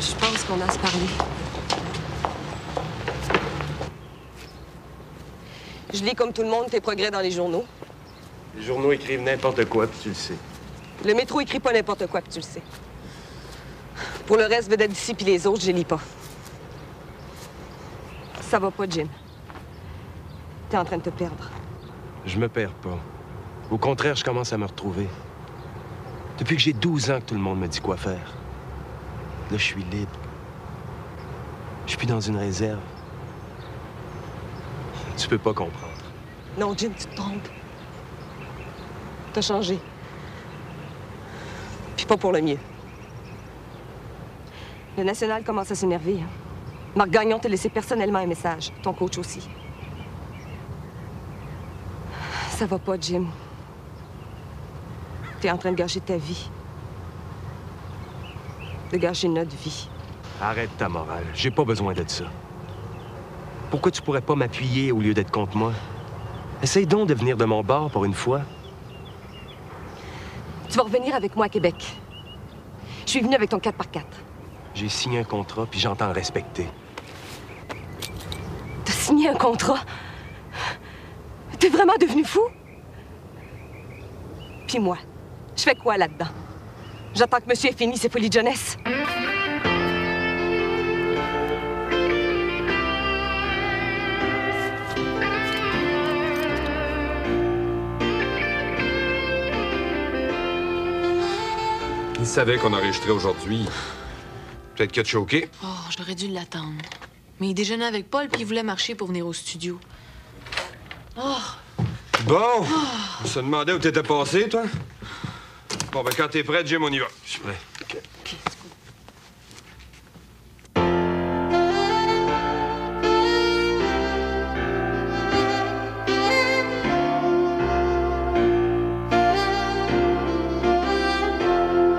Je pense qu'on a se parler. Je lis comme tout le monde tes progrès dans les journaux. Les journaux écrivent n'importe quoi, puis tu le sais. Le métro écrit pas n'importe quoi, puis tu le sais. Pour le reste, vedette d'ici puis les autres, je les lis pas. Ça va pas, Jim. T'es en train de te perdre. Je me perds pas. Au contraire, je commence à me retrouver. Depuis que j'ai 12 ans que tout le monde me dit quoi faire. Là, je suis libre. Je suis plus dans une réserve. Tu peux pas comprendre. Non, Jim, tu te trompes. T'as changé. Puis pas pour le mieux. Le National commence à s'énerver. Hein? Marc Gagnon t'a laissé personnellement un message. Ton coach aussi. Ça va pas, Jim. T'es en train de gâcher ta vie. De gâcher notre vie. Arrête ta morale. J'ai pas besoin de ça. Pourquoi tu pourrais pas m'appuyer au lieu d'être contre moi? Essaye donc de venir de mon bord pour une fois. Tu vas revenir avec moi à Québec. Je suis venue avec ton 4x4. J'ai signé un contrat, puis j'entends le respecter. T'as signé un contrat? T'es vraiment devenu fou? Puis moi, je fais quoi là-dedans? J'attends que monsieur ait fini ses folies de jeunesse. Il savait qu'on enregistrait aujourd'hui. Peut-être qu'il a choqué. Oh, j'aurais dû l'attendre. Mais il déjeunait avec Paul, puis il voulait marcher pour venir au studio. Oh! Bon! On se demandait où t'étais passé, toi? Bon, ben quand t'es prêt, Jim, on y va. Je suis prêt. OK, c'est cool.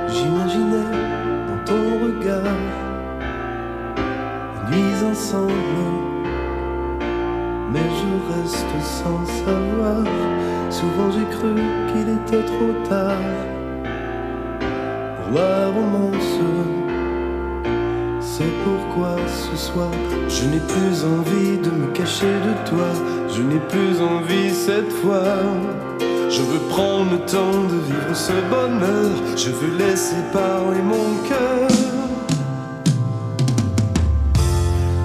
J'imaginais dans ton regard les nuits ensemble, mais je reste sans savoir. Souvent j'ai cru qu'il était trop tard pour la romance. C'est pourquoi ce soir je n'ai plus envie de me cacher de toi. Je n'ai plus envie cette fois. Je veux prendre le temps de vivre ce bonheur. Je veux laisser parler mon cœur.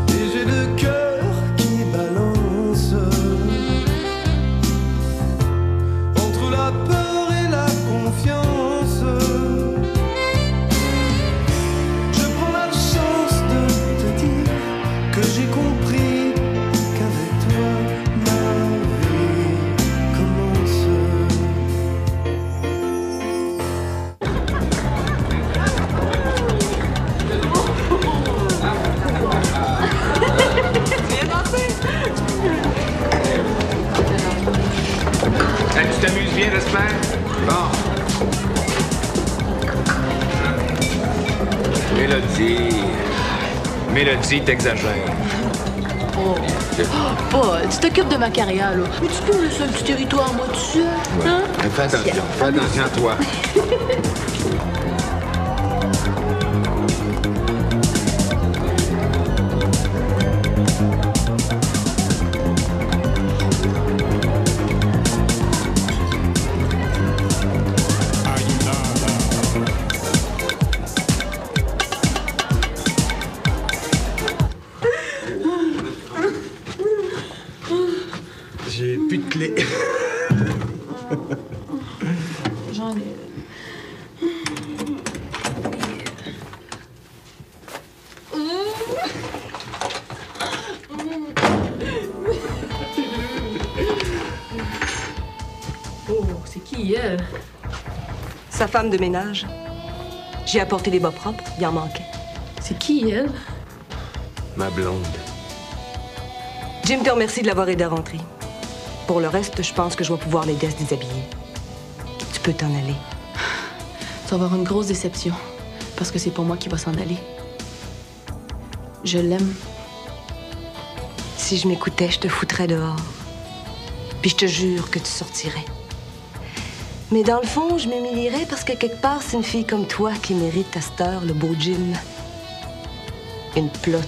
Et j'ai le cœur qui balance entre la peur et la confiance. Je prends la chance de te dire que j'ai compris qu'avec toi ma vie commence. Tu t'amuses bien, j'espère? Bon. Mélodie, t'exagères. Oh. Paul, tu t'occupes de ma carrière, là. Mais tu peux me laisser un petit territoire, moi, tout seul? Ouais. Hein? Fais attention à toi. J'ai plus de clé. J'en ai. Oh, c'est qui, elle? Sa femme de ménage. J'ai apporté des bas propres, il en manquait. C'est qui, elle? Ma blonde. Jim te remercie de l'avoir aidé à rentrer. Pour le reste, je pense que je vais pouvoir l'aider à se déshabiller. Tu peux t'en aller. Tu vas avoir une grosse déception, parce que c'est pas moi qui va s'en aller. Je l'aime. Si je m'écoutais, je te foutrais dehors. Puis je te jure que tu sortirais. Mais dans le fond, je m'humilierais parce que quelque part, c'est une fille comme toi qui mérite à cette heure le beau Jim. Une plotte.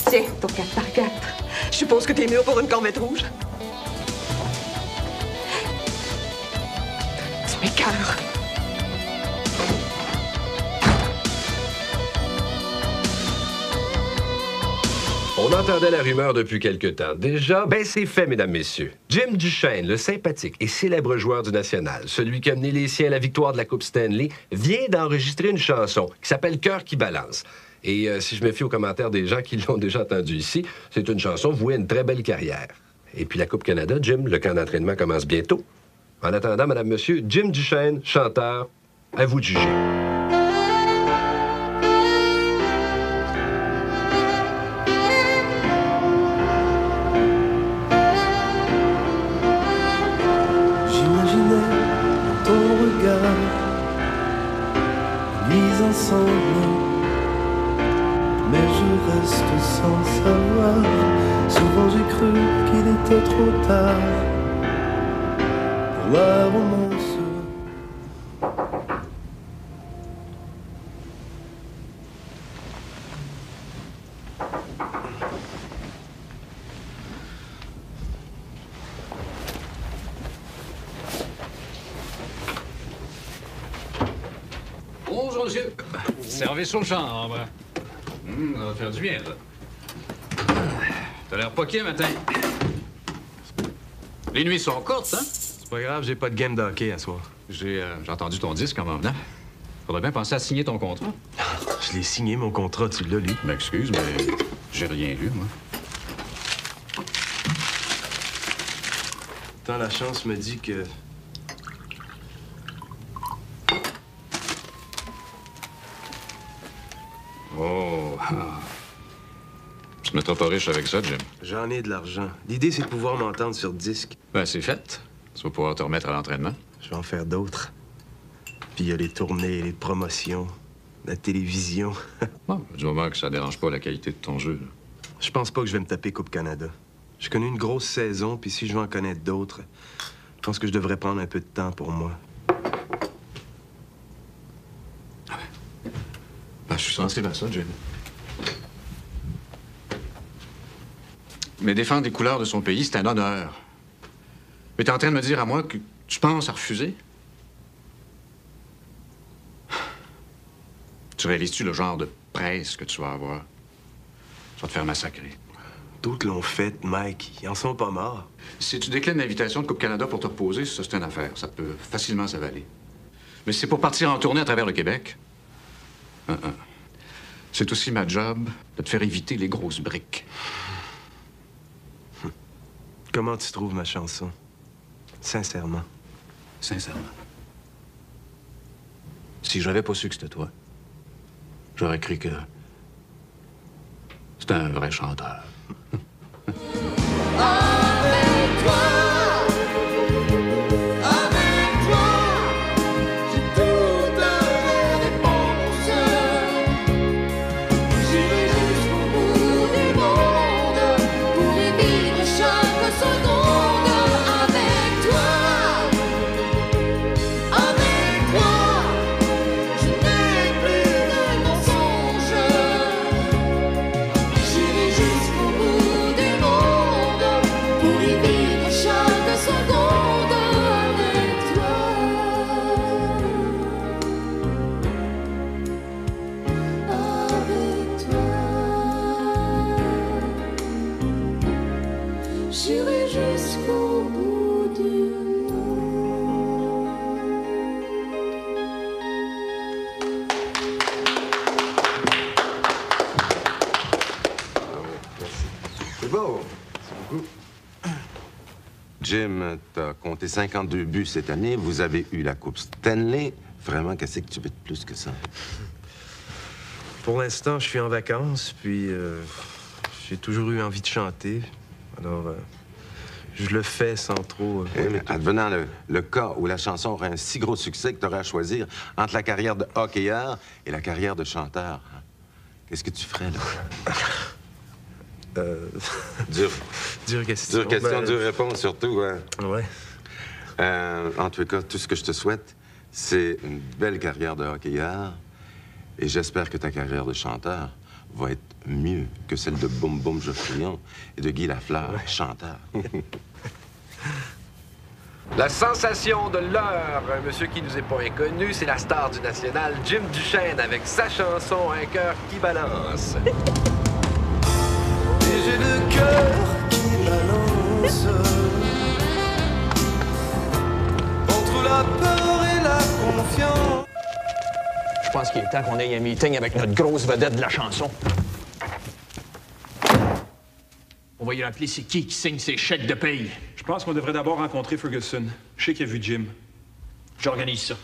Tiens, ton 4x4. Je suppose que t'es mûr pour une corvette rouge. Tu m'écœures. On entendait la rumeur depuis quelque temps. Déjà, ben c'est fait, mesdames, messieurs. Jim Duchesne, le sympathique et célèbre joueur du National, celui qui a mené les siens à la victoire de la Coupe Stanley, vient d'enregistrer une chanson qui s'appelle « Cœur qui balance ». Et si je me fie aux commentaires des gens qui l'ont déjà entendu ici, c'est une chanson vouée à une très belle carrière. Et puis la Coupe Canada, Jim, le camp d'entraînement commence bientôt. En attendant, madame, monsieur, Jim Duchesne, chanteur, à vous de juger. J'imaginais ton regard, mis ensemble, mais je reste sans savoir. Souvent j'ai cru qu'il était trop tard pour la romance. Bonjour, monsieur. Servez sur le chambre. Ça va faire du bien, là. T'as l'air poqué, matin. Les nuits sont courtes, hein? C'est pas grave, j'ai pas de game de hockey à soir. J'ai entendu ton disque en m'en venant. Faudrait bien penser à signer ton contrat. Je l'ai signé, mon contrat, tu l'as lu. M'excuse, mais j'ai rien lu, moi. Tant la chance me dit que... Oh, ah. Tu te mettras pas riche avec ça, Jim. J'en ai de l'argent. L'idée, c'est de pouvoir m'entendre sur disque. Ben, c'est fait. Tu vas pouvoir te remettre à l'entraînement. Je vais en faire d'autres. Puis il y a les tournées, les promotions, la télévision. Bon, du moment que ça dérange pas la qualité de ton jeu. Là. Je pense pas que je vais me taper Coupe Canada. J'ai connu une grosse saison, puis si je veux en connaître d'autres, je pense que je devrais prendre un peu de temps pour moi. Ben, je suis sensible à ça, Jim. Mais défendre les couleurs de son pays, c'est un honneur. Mais t'es en train de me dire à moi que tu penses à refuser? Tu réalises-tu le genre de presse que tu vas avoir? Tu vas te faire massacrer. D'autres l'ont fait, Mike. Ils en sont pas morts. Si tu déclines l'invitation de Coupe Canada pour te reposer, ça, c'est une affaire. Ça peut facilement s'avaler. Mais c'est pour partir en tournée à travers le Québec. C'est aussi ma job de te faire éviter les grosses briques. Comment tu trouves ma chanson? Sincèrement. Sincèrement. Si j'avais pas su que c'était toi, j'aurais cru que c'était un vrai chanteur. Avec toi, j'ai toutes les réponses. J'irai jusqu'au bout du monde pour y vivre chaque seconde. Avec toi, je n'ai plus de mensonges. J'irai jusqu'au bout du monde pour y vivre chaque seconde avec toi. Avec toi, j'irai jusqu'au bout du monde. C'est beau. Merci beaucoup. Jim, t'as compté 52 buts cette année. Vous avez eu la Coupe Stanley. Vraiment, qu'est-ce que tu veux de plus que ça? Pour l'instant, je suis en vacances, puis j'ai toujours eu envie de chanter. Alors, je le fais sans trop... Mais advenant le cas où la chanson aurait un si gros succès que t'aurais à choisir entre la carrière de hockeyeur et la carrière de chanteur, qu'est-ce que tu ferais, là? Dure question. Dure question, Ben, dure réponse, surtout, hein? Ouais. En tout cas, tout ce que je te souhaite, c'est une belle carrière de hockeyeur. Et j'espère que ta carrière de chanteur va être mieux que celle de Boum Boum Geoffrion et de Guy Lafleur, chanteur. La sensation de l'heure, un monsieur qui nous est pas inconnu, c'est la star du national, Jim Duchesne, avec sa chanson Un cœur qui balance. Et j'ai le cœur qui balance entre la peur et la confiance. Je pense qu'il est temps qu'on ait un meeting avec notre grosse vedette de la chanson. On va y rappeler c'est qui signe ses chèques de paye. Je pense qu'on devrait d'abord rencontrer Ferguson. Je sais qu'il a vu Jim. J'organise ça.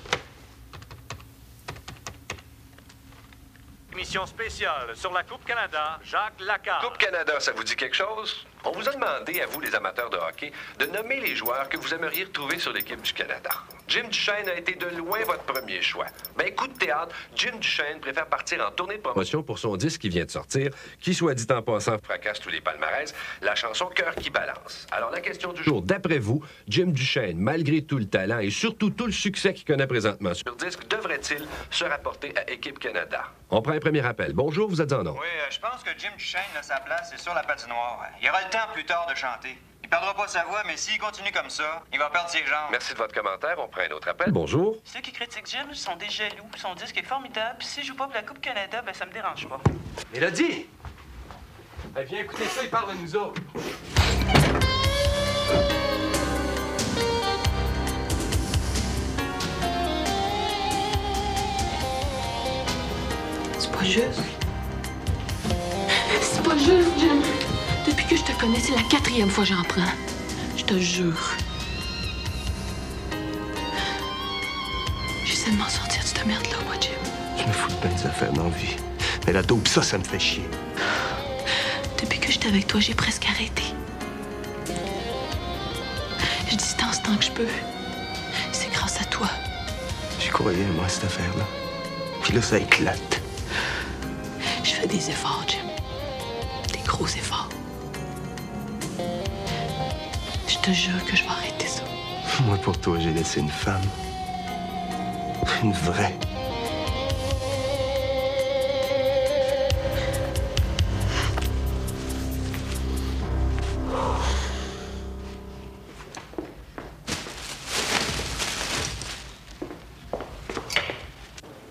Émission spéciale sur la Coupe Canada, Jacques Lacarde. Coupe Canada, ça vous dit quelque chose? On vous a demandé, à vous les amateurs de hockey, de nommer les joueurs que vous aimeriez retrouver sur l'équipe du Canada. Jim Duchesne a été de loin votre premier choix. Ben, coup de théâtre, Jim Duchesne préfère partir en tournée de promotion pour son disque qui vient de sortir, qui, soit dit en passant, fracasse tous les palmarès, la chanson Cœur qui balance. Alors, la question du jour, d'après vous, Jim Duchesne, malgré tout le talent et surtout tout le succès qu'il connaît présentement sur disque, devrait-il se rapporter à Équipe Canada? On prend un premier appel. Bonjour, vous êtes en nom. Oui, je pense que Jim Duchesne, là, sa place, c'est sur la patinoire. Il aura le temps plus tard de chanter. Il perdra pas sa voix, mais s'il continue comme ça, il va perdre ses jambes. Merci de votre commentaire. On prend un autre appel. Bonjour. Ceux qui critiquent Jim sont des jaloux. Son disque est formidable. Puis s'il joue pas pour la Coupe Canada, ben ça me dérange pas. Mélodie! Elle vient écouter ça, il parle à nous autres. C'est pas juste. C'est pas juste, Jim. Depuis que je te connais, c'est la 4e fois que j'en prends. Je te jure. J'essaie de m'en sortir de cette merde-là, moi, Jim. Je me fous de plein d'affaires dans la vie. Mais la dope, ça me fait chier. Depuis que j'étais avec toi, j'ai presque arrêté. Je distance tant que je peux. C'est grâce à toi. J'y croyais, moi, cette affaire-là. Puis là, ça éclate. Je fais des efforts, Jim. Des gros efforts. Je te jure que je vais arrêter ça. Moi, pour toi, j'ai laissé une femme. Une vraie.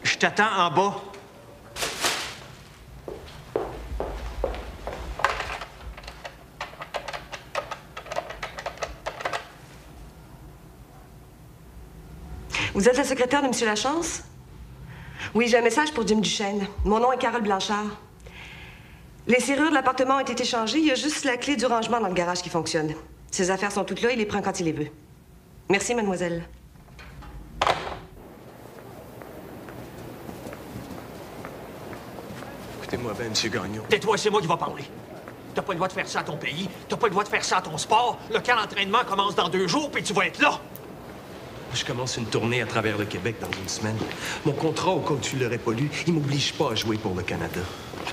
Je t'attends en bas. Vous êtes la secrétaire de M. Lachance? Oui, j'ai un message pour Jim Duchesne. Mon nom est Carole Blanchard. Les serrures de l'appartement ont été changées. Il y a juste la clé du rangement dans le garage qui fonctionne. Ses affaires sont toutes là. Il les prend quand il les veut. Merci, mademoiselle. Écoutez-moi bien, M. Gagnon. Tais-toi, c'est moi qui va parler. T'as pas le droit de faire ça à ton pays. T'as pas le droit de faire ça à ton sport. Le camp d'entraînement commence dans 2 jours, puis tu vas être là. Je commence une tournée à travers le Québec dans une semaine. Mon contrat, au cas où tu l'aurais pas lu, il m'oblige pas à jouer pour le Canada.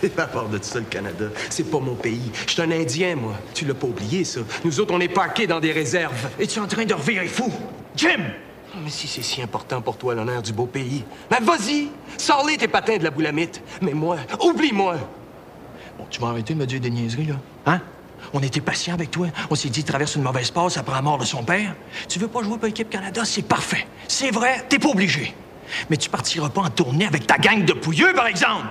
Et à part de ça, le Canada, c'est pas mon pays. Je suis un Indien, moi. Tu l'as pas oublié, ça. Nous autres, on est parqués dans des réserves. Es-tu en train de revirer fou? Jim! Mais si c'est si important pour toi, l'honneur du beau pays, ben vas-y! Sors-les tes patins de la Boulamite. Mais moi, oublie-moi! Bon, tu vas arrêter de me dire des niaiseries, là? Hein? On était patient avec toi. On s'est dit, il traverse une mauvaise passe après la mort de son père. Tu veux pas jouer pour l'équipe Canada? C'est parfait. C'est vrai, t'es pas obligé. Mais tu partiras pas en tournée avec ta gang de pouilleux, par exemple.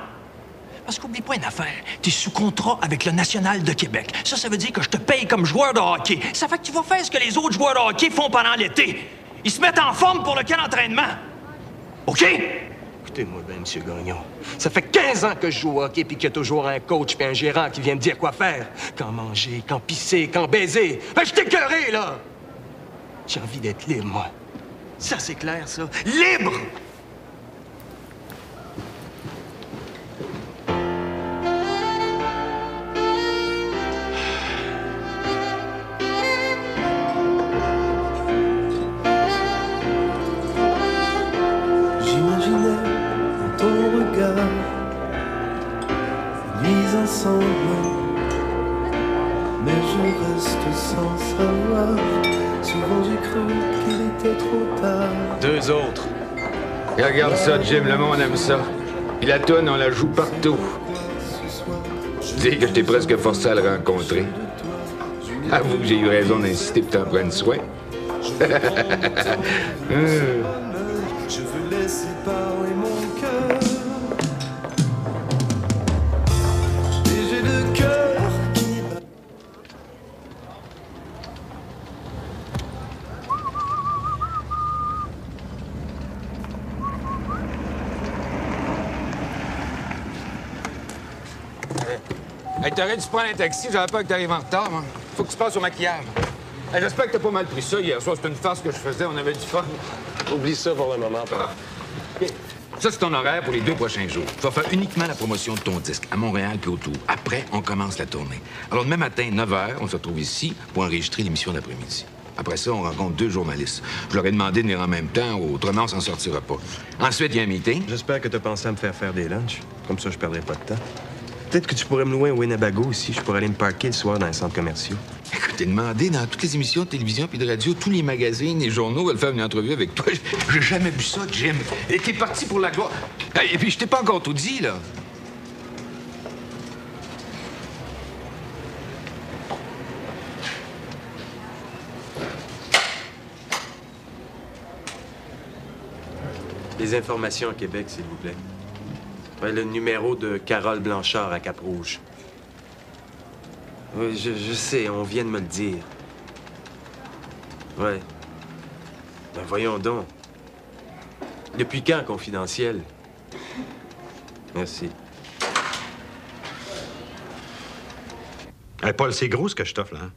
Parce qu'oublie pas une affaire. T'es sous contrat avec le National de Québec. Ça veut dire que je te paye comme joueur de hockey. Ça fait que tu vas faire ce que les autres joueurs de hockey font pendant l'été. Ils se mettent en forme pour le camp d'entraînement. OK? Écoutez-moi bien, M. Gagnon. Ça fait 15 ans que je joue au hockey puis qu'il y a toujours un coach puis un gérant qui vient me dire quoi faire. Quand manger, quand pisser, quand baiser. Ben, je t'ai écœuré, là! J'ai envie d'être libre, moi. Ça, c'est clair, ça. Libre! J'imaginais dans ton regard mise ensemble, mais je reste sans savoir Souvent j'ai cru qu'il était trop tard. 2 autres. Et regarde ça, Jim, le monde aime ça. Puis la toune, on la joue partout. Dis que je t'ai presque forcé à le rencontrer. Avoue que j'ai eu raison d'insister pour que t'en prennes soin. Je veux laisser parler mon cœur. Et j'ai le cœur qui bat. Hey, t'aurais dû prendre un taxi, j'avais peur que t'arrives en retard, moi. Faut que tu passes au maquillage. Hey, j'espère que t'as pas mal pris ça hier soir. C'était une farce que je faisais, on avait du fun. Oublie ça pour le moment, papa. OK. Ça, c'est ton horaire pour les 2 prochains jours. Tu vas faire uniquement la promotion de ton disque, à Montréal puis autour. Après, on commence la tournée. Alors, demain matin, 9 h, on se retrouve ici pour enregistrer l'émission d'après-midi. Après ça, on rencontre 2 journalistes. Je leur ai demandé de venir en même temps, autrement, on s'en sortira pas. Ensuite, il y a un meeting. J'espère que t'as pensé à me faire des lunchs. Comme ça, je perdrai pas de temps. Peut-être que tu pourrais me louer un Winnebago aussi. Je pourrais aller me parquer le soir dans les centres commerciaux. Écoute, t'es demandé dans toutes les émissions de télévision puis de radio, tous les magazines, les journaux veulent faire une entrevue avec toi. J'ai jamais vu ça, Jim. Et t'es parti pour la gloire. Et puis, je t'ai pas encore tout dit, là. Les informations à Québec, s'il vous plaît. Ouais, le numéro de Carole Blanchard à Cap-Rouge. Oui, je sais, on vient de me le dire. Ouais. Ben voyons donc. Depuis quand, confidentiel? Merci. Hey, Paul, c'est gros ce que je t'offre, là. Hein?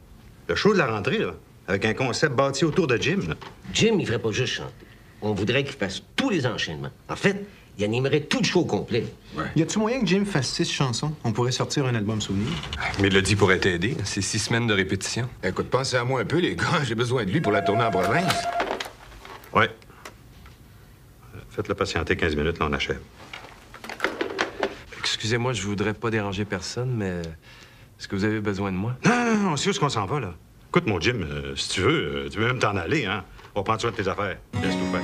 Le show de la rentrée, là, avec un concept bâti autour de Jim. Là. Jim, il ferait pas juste chanter. On voudrait qu'il fasse tous les enchaînements. En fait, il animerait tout le show complet. Ouais. Y a-tu moyen que Jim fasse 6 chansons? On pourrait sortir un album souvenir. Mélodie pourrait t'aider. C'est 6 semaines de répétition. Écoute, pensez à moi un peu, les gars. J'ai besoin de lui pour la tournée en province. Ouais. Faites-le patienter 15 minutes, là, on achève. Excusez-moi, je voudrais pas déranger personne, mais est-ce que vous avez besoin de moi? Non, on sait où est-ce qu'on s'en va, là. Écoute, mon Jim, si tu veux même t'en aller, hein. On va prendre soin de tes affaires. Laisse tout faire.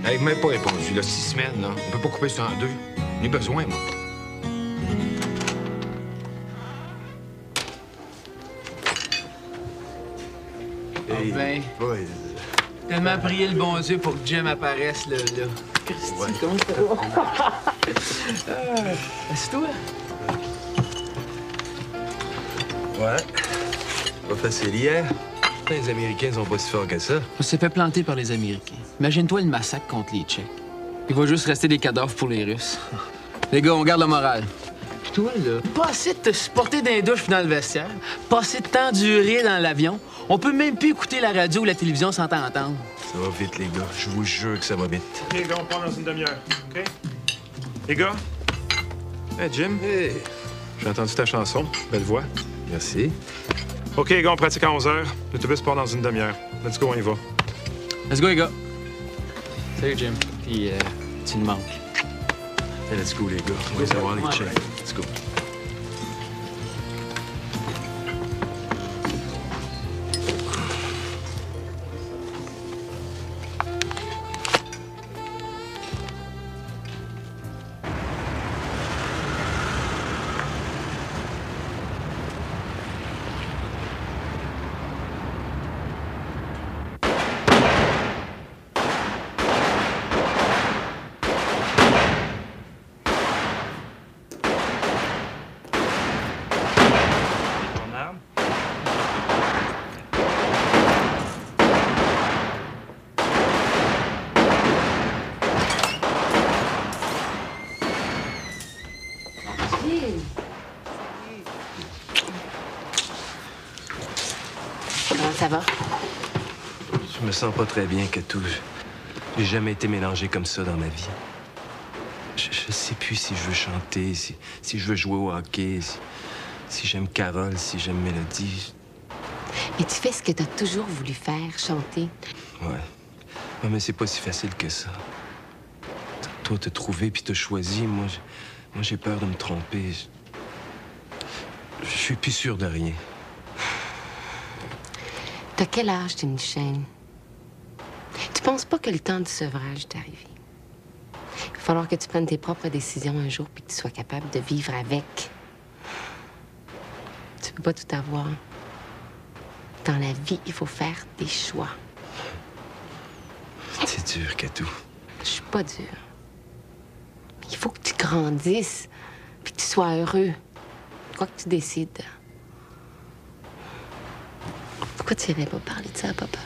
Hey, même pas répondu, là. 6 semaines, là. On peut pas couper ça en 2. J'ai besoin, moi. Hey. Ben, tellement prié le bon Dieu pour que Jim apparaisse, là. Christy, comment ça va? Assieds-toi. Ouais. Pas facile hier. Les Américains sont pas si forts que ça. On s'est fait planter par les Américains. Imagine-toi le massacre contre les Tchèques. Il va juste rester des cadavres pour les Russes. Les gars, on garde le moral. Puis toi, là, pas assez de te supporter dans les douches puis dans le vestiaire, pas assez de temps duré dans l'avion. On peut même plus écouter la radio ou la télévision sans t'entendre. Ça va vite, les gars. Je vous jure que ça va vite. OK, les gars, on part dans une demi-heure. OK? Les gars? Hey, Jim. Hey. J'ai entendu ta chanson. Belle voix. Merci. OK, les gars, on pratique à 11 h. L'autobus part dans une demi-heure. Let's go, on y va. Let's go, les gars. Salut, Jim. Puis, tu me manques. Hey, let's go, les gars. On va savoir les checks. Let's go. Comment ça va? Je me sens pas très bien, Catou. J'ai jamais été mélangé comme ça dans ma vie. Je sais plus si je veux chanter, si je veux jouer au hockey, si j'aime Carole, si j'aime Mélodie. Et tu fais ce que tu as toujours voulu faire, chanter. Ouais, mais c'est pas si facile que ça. Toi, te trouver puis te choisir, moi j'ai peur de me tromper. Je suis plus sûr de rien. T'as quel âge, Jim Duchesne? Tu penses pas que le temps du sevrage est arrivé? Il va falloir que tu prennes tes propres décisions un jour puis que tu sois capable de vivre avec. Tu peux pas tout avoir. Dans la vie, il faut faire des choix. C'est dur, Katou. Je suis pas dure. Il faut que tu grandisses puis que tu sois heureux. Quoi que tu décides. Pourquoi tu irais pas parler de ça à papa?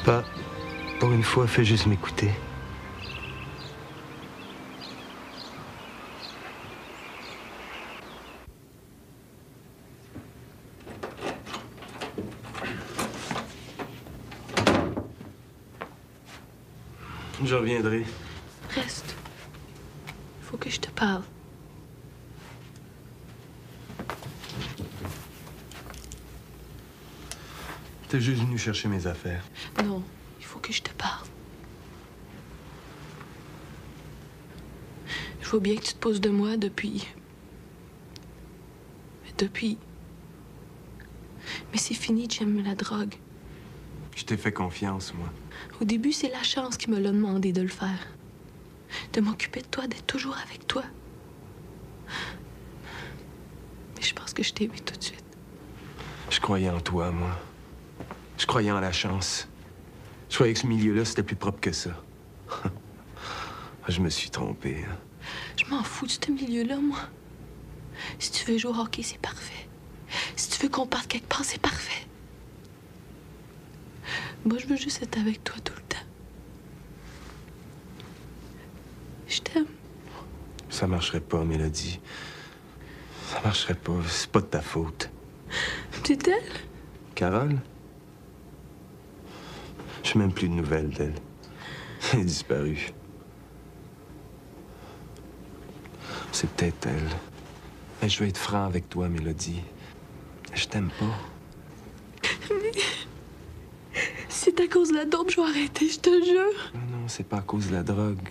Pas, pour une fois, fais juste m'écouter. Je reviendrai. Reste. Il faut que je te parle. T'es juste venu chercher mes affaires. Non, il faut que je te parle. Je vois bien que tu te poses de moi depuis... Mais c'est fini, j'aime la drogue. Je t'ai fait confiance, moi. Au début, c'est la chance qui me l'a demandé de le faire. De m'occuper de toi, d'être toujours avec toi. Mais je pense que je t'ai aimé tout de suite. Je croyais en toi, moi. Je croyais en la chance. Je croyais que ce milieu-là, c'était plus propre que ça. Je me suis trompé. Hein. Je m'en fous de ce milieu-là, moi. Si tu veux jouer au hockey, c'est parfait. Si tu veux qu'on parte quelque part, c'est parfait. Moi, je veux juste être avec toi tout le temps. Je t'aime. Ça marcherait pas, Mélodie. Ça marcherait pas. C'est pas de ta faute. C'est elle? Carole? Je n'ai même plus de nouvelles d'elle. Elle est disparue. C'est peut-être elle. Mais je veux être franc avec toi, Mélodie. Je t'aime pas. C'est à cause de la dope, je vais arrêter, je te jure. Non, c'est pas à cause de la drogue.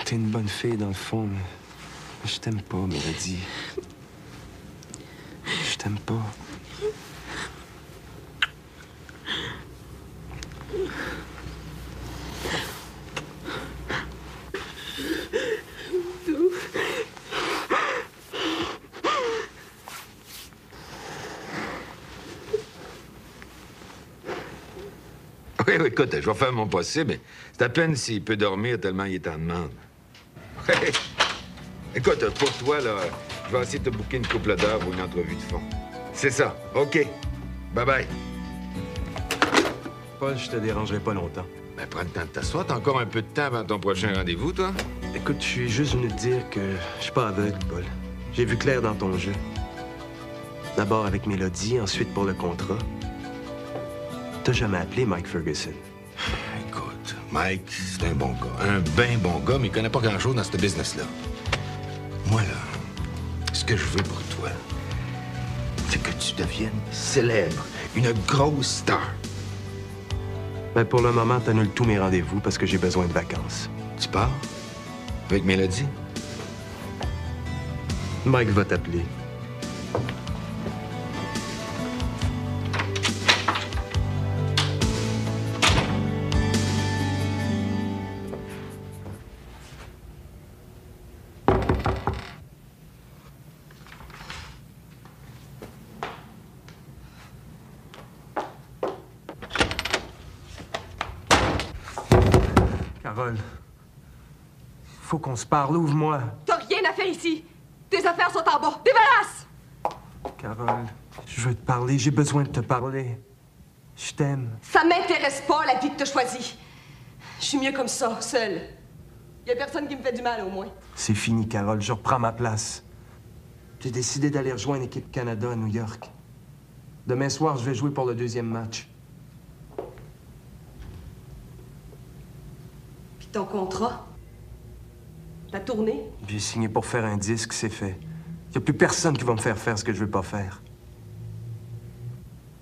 T'es une bonne fille, dans le fond, mais je t'aime pas, Mélodie. Je t'aime pas. Oui, écoute, je vais faire mon possible. C'est à peine s'il peut dormir tellement il est en demande. Ouais. Écoute, pour toi, là, je vais essayer de te booker une couple d'heures pour une entrevue de fond. C'est ça. OK. Bye-bye. Paul, je te dérangerai pas longtemps. Ben, prends le temps de t'asseoir. T'as encore un peu de temps avant ton prochain rendez-vous, toi? Écoute, je suis juste venu te dire que je suis pas aveugle, Paul. J'ai vu clair dans ton jeu. D'abord avec Mélodie, ensuite pour le contrat. T'as jamais appelé Mike Ferguson. Écoute, Mike, c'est un bon gars. Un bien bon gars, mais il connaît pas grand-chose dans ce business-là. Moi, là, ce que je veux pour toi, c'est que tu deviennes célèbre, une grosse star. Ben, pour le moment, t'annules tous mes rendez-vous parce que j'ai besoin de vacances. Tu pars? Avec Mélodie? Mike va t'appeler. Carole, faut qu'on se parle, ouvre-moi. T'as rien à faire ici. Tes affaires sont en bas. Débarrasse! Carole, je veux te parler, j'ai besoin de te parler. Je t'aime. Ça m'intéresse pas, la vie que t'as choisie. Je suis mieux comme ça, seule. Y a personne qui me fait du mal, au moins. C'est fini, Carole. Je reprends ma place. J'ai décidé d'aller rejoindre l'équipe Canada à New York. Demain soir, je vais jouer pour le 2e match. Puis ton contrat? Ta tournée? J'ai signé pour faire un disque, c'est fait. Y a plus personne qui va me faire faire ce que je veux pas faire.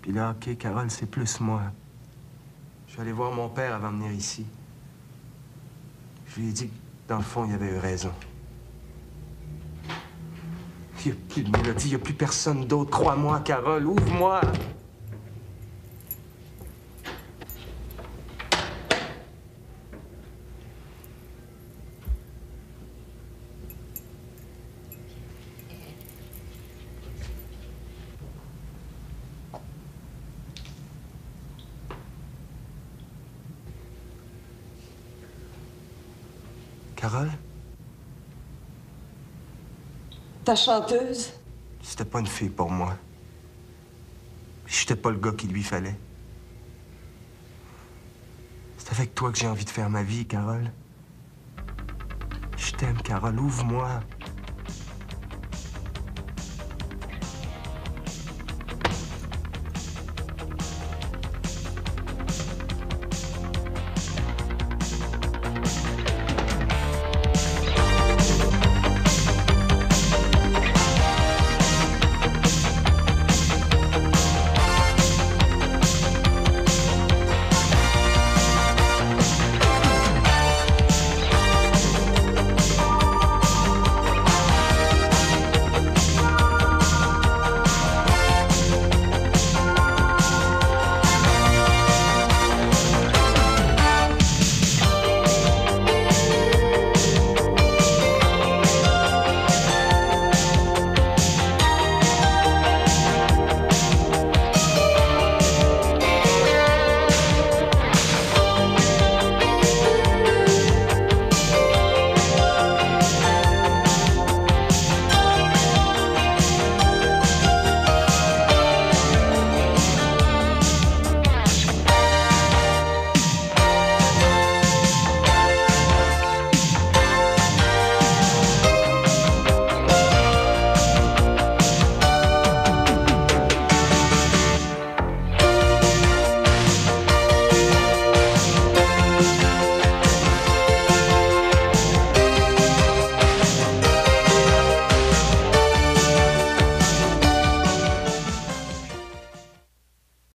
Puis là, OK, Carole, c'est plus moi. Je suis allé voir mon père avant de venir ici. Je lui ai dit que, dans le fond, il avait eu raison. Il n'y a plus de mélodie, il n'y a plus personne d'autre. Crois-moi, Carole, ouvre-moi. Carole? Ta chanteuse? C'était pas une fille pour moi. J'étais pas le gars qu'il lui fallait. C'est avec toi que j'ai envie de faire ma vie, Carole. Je t'aime, Carole. Ouvre-moi.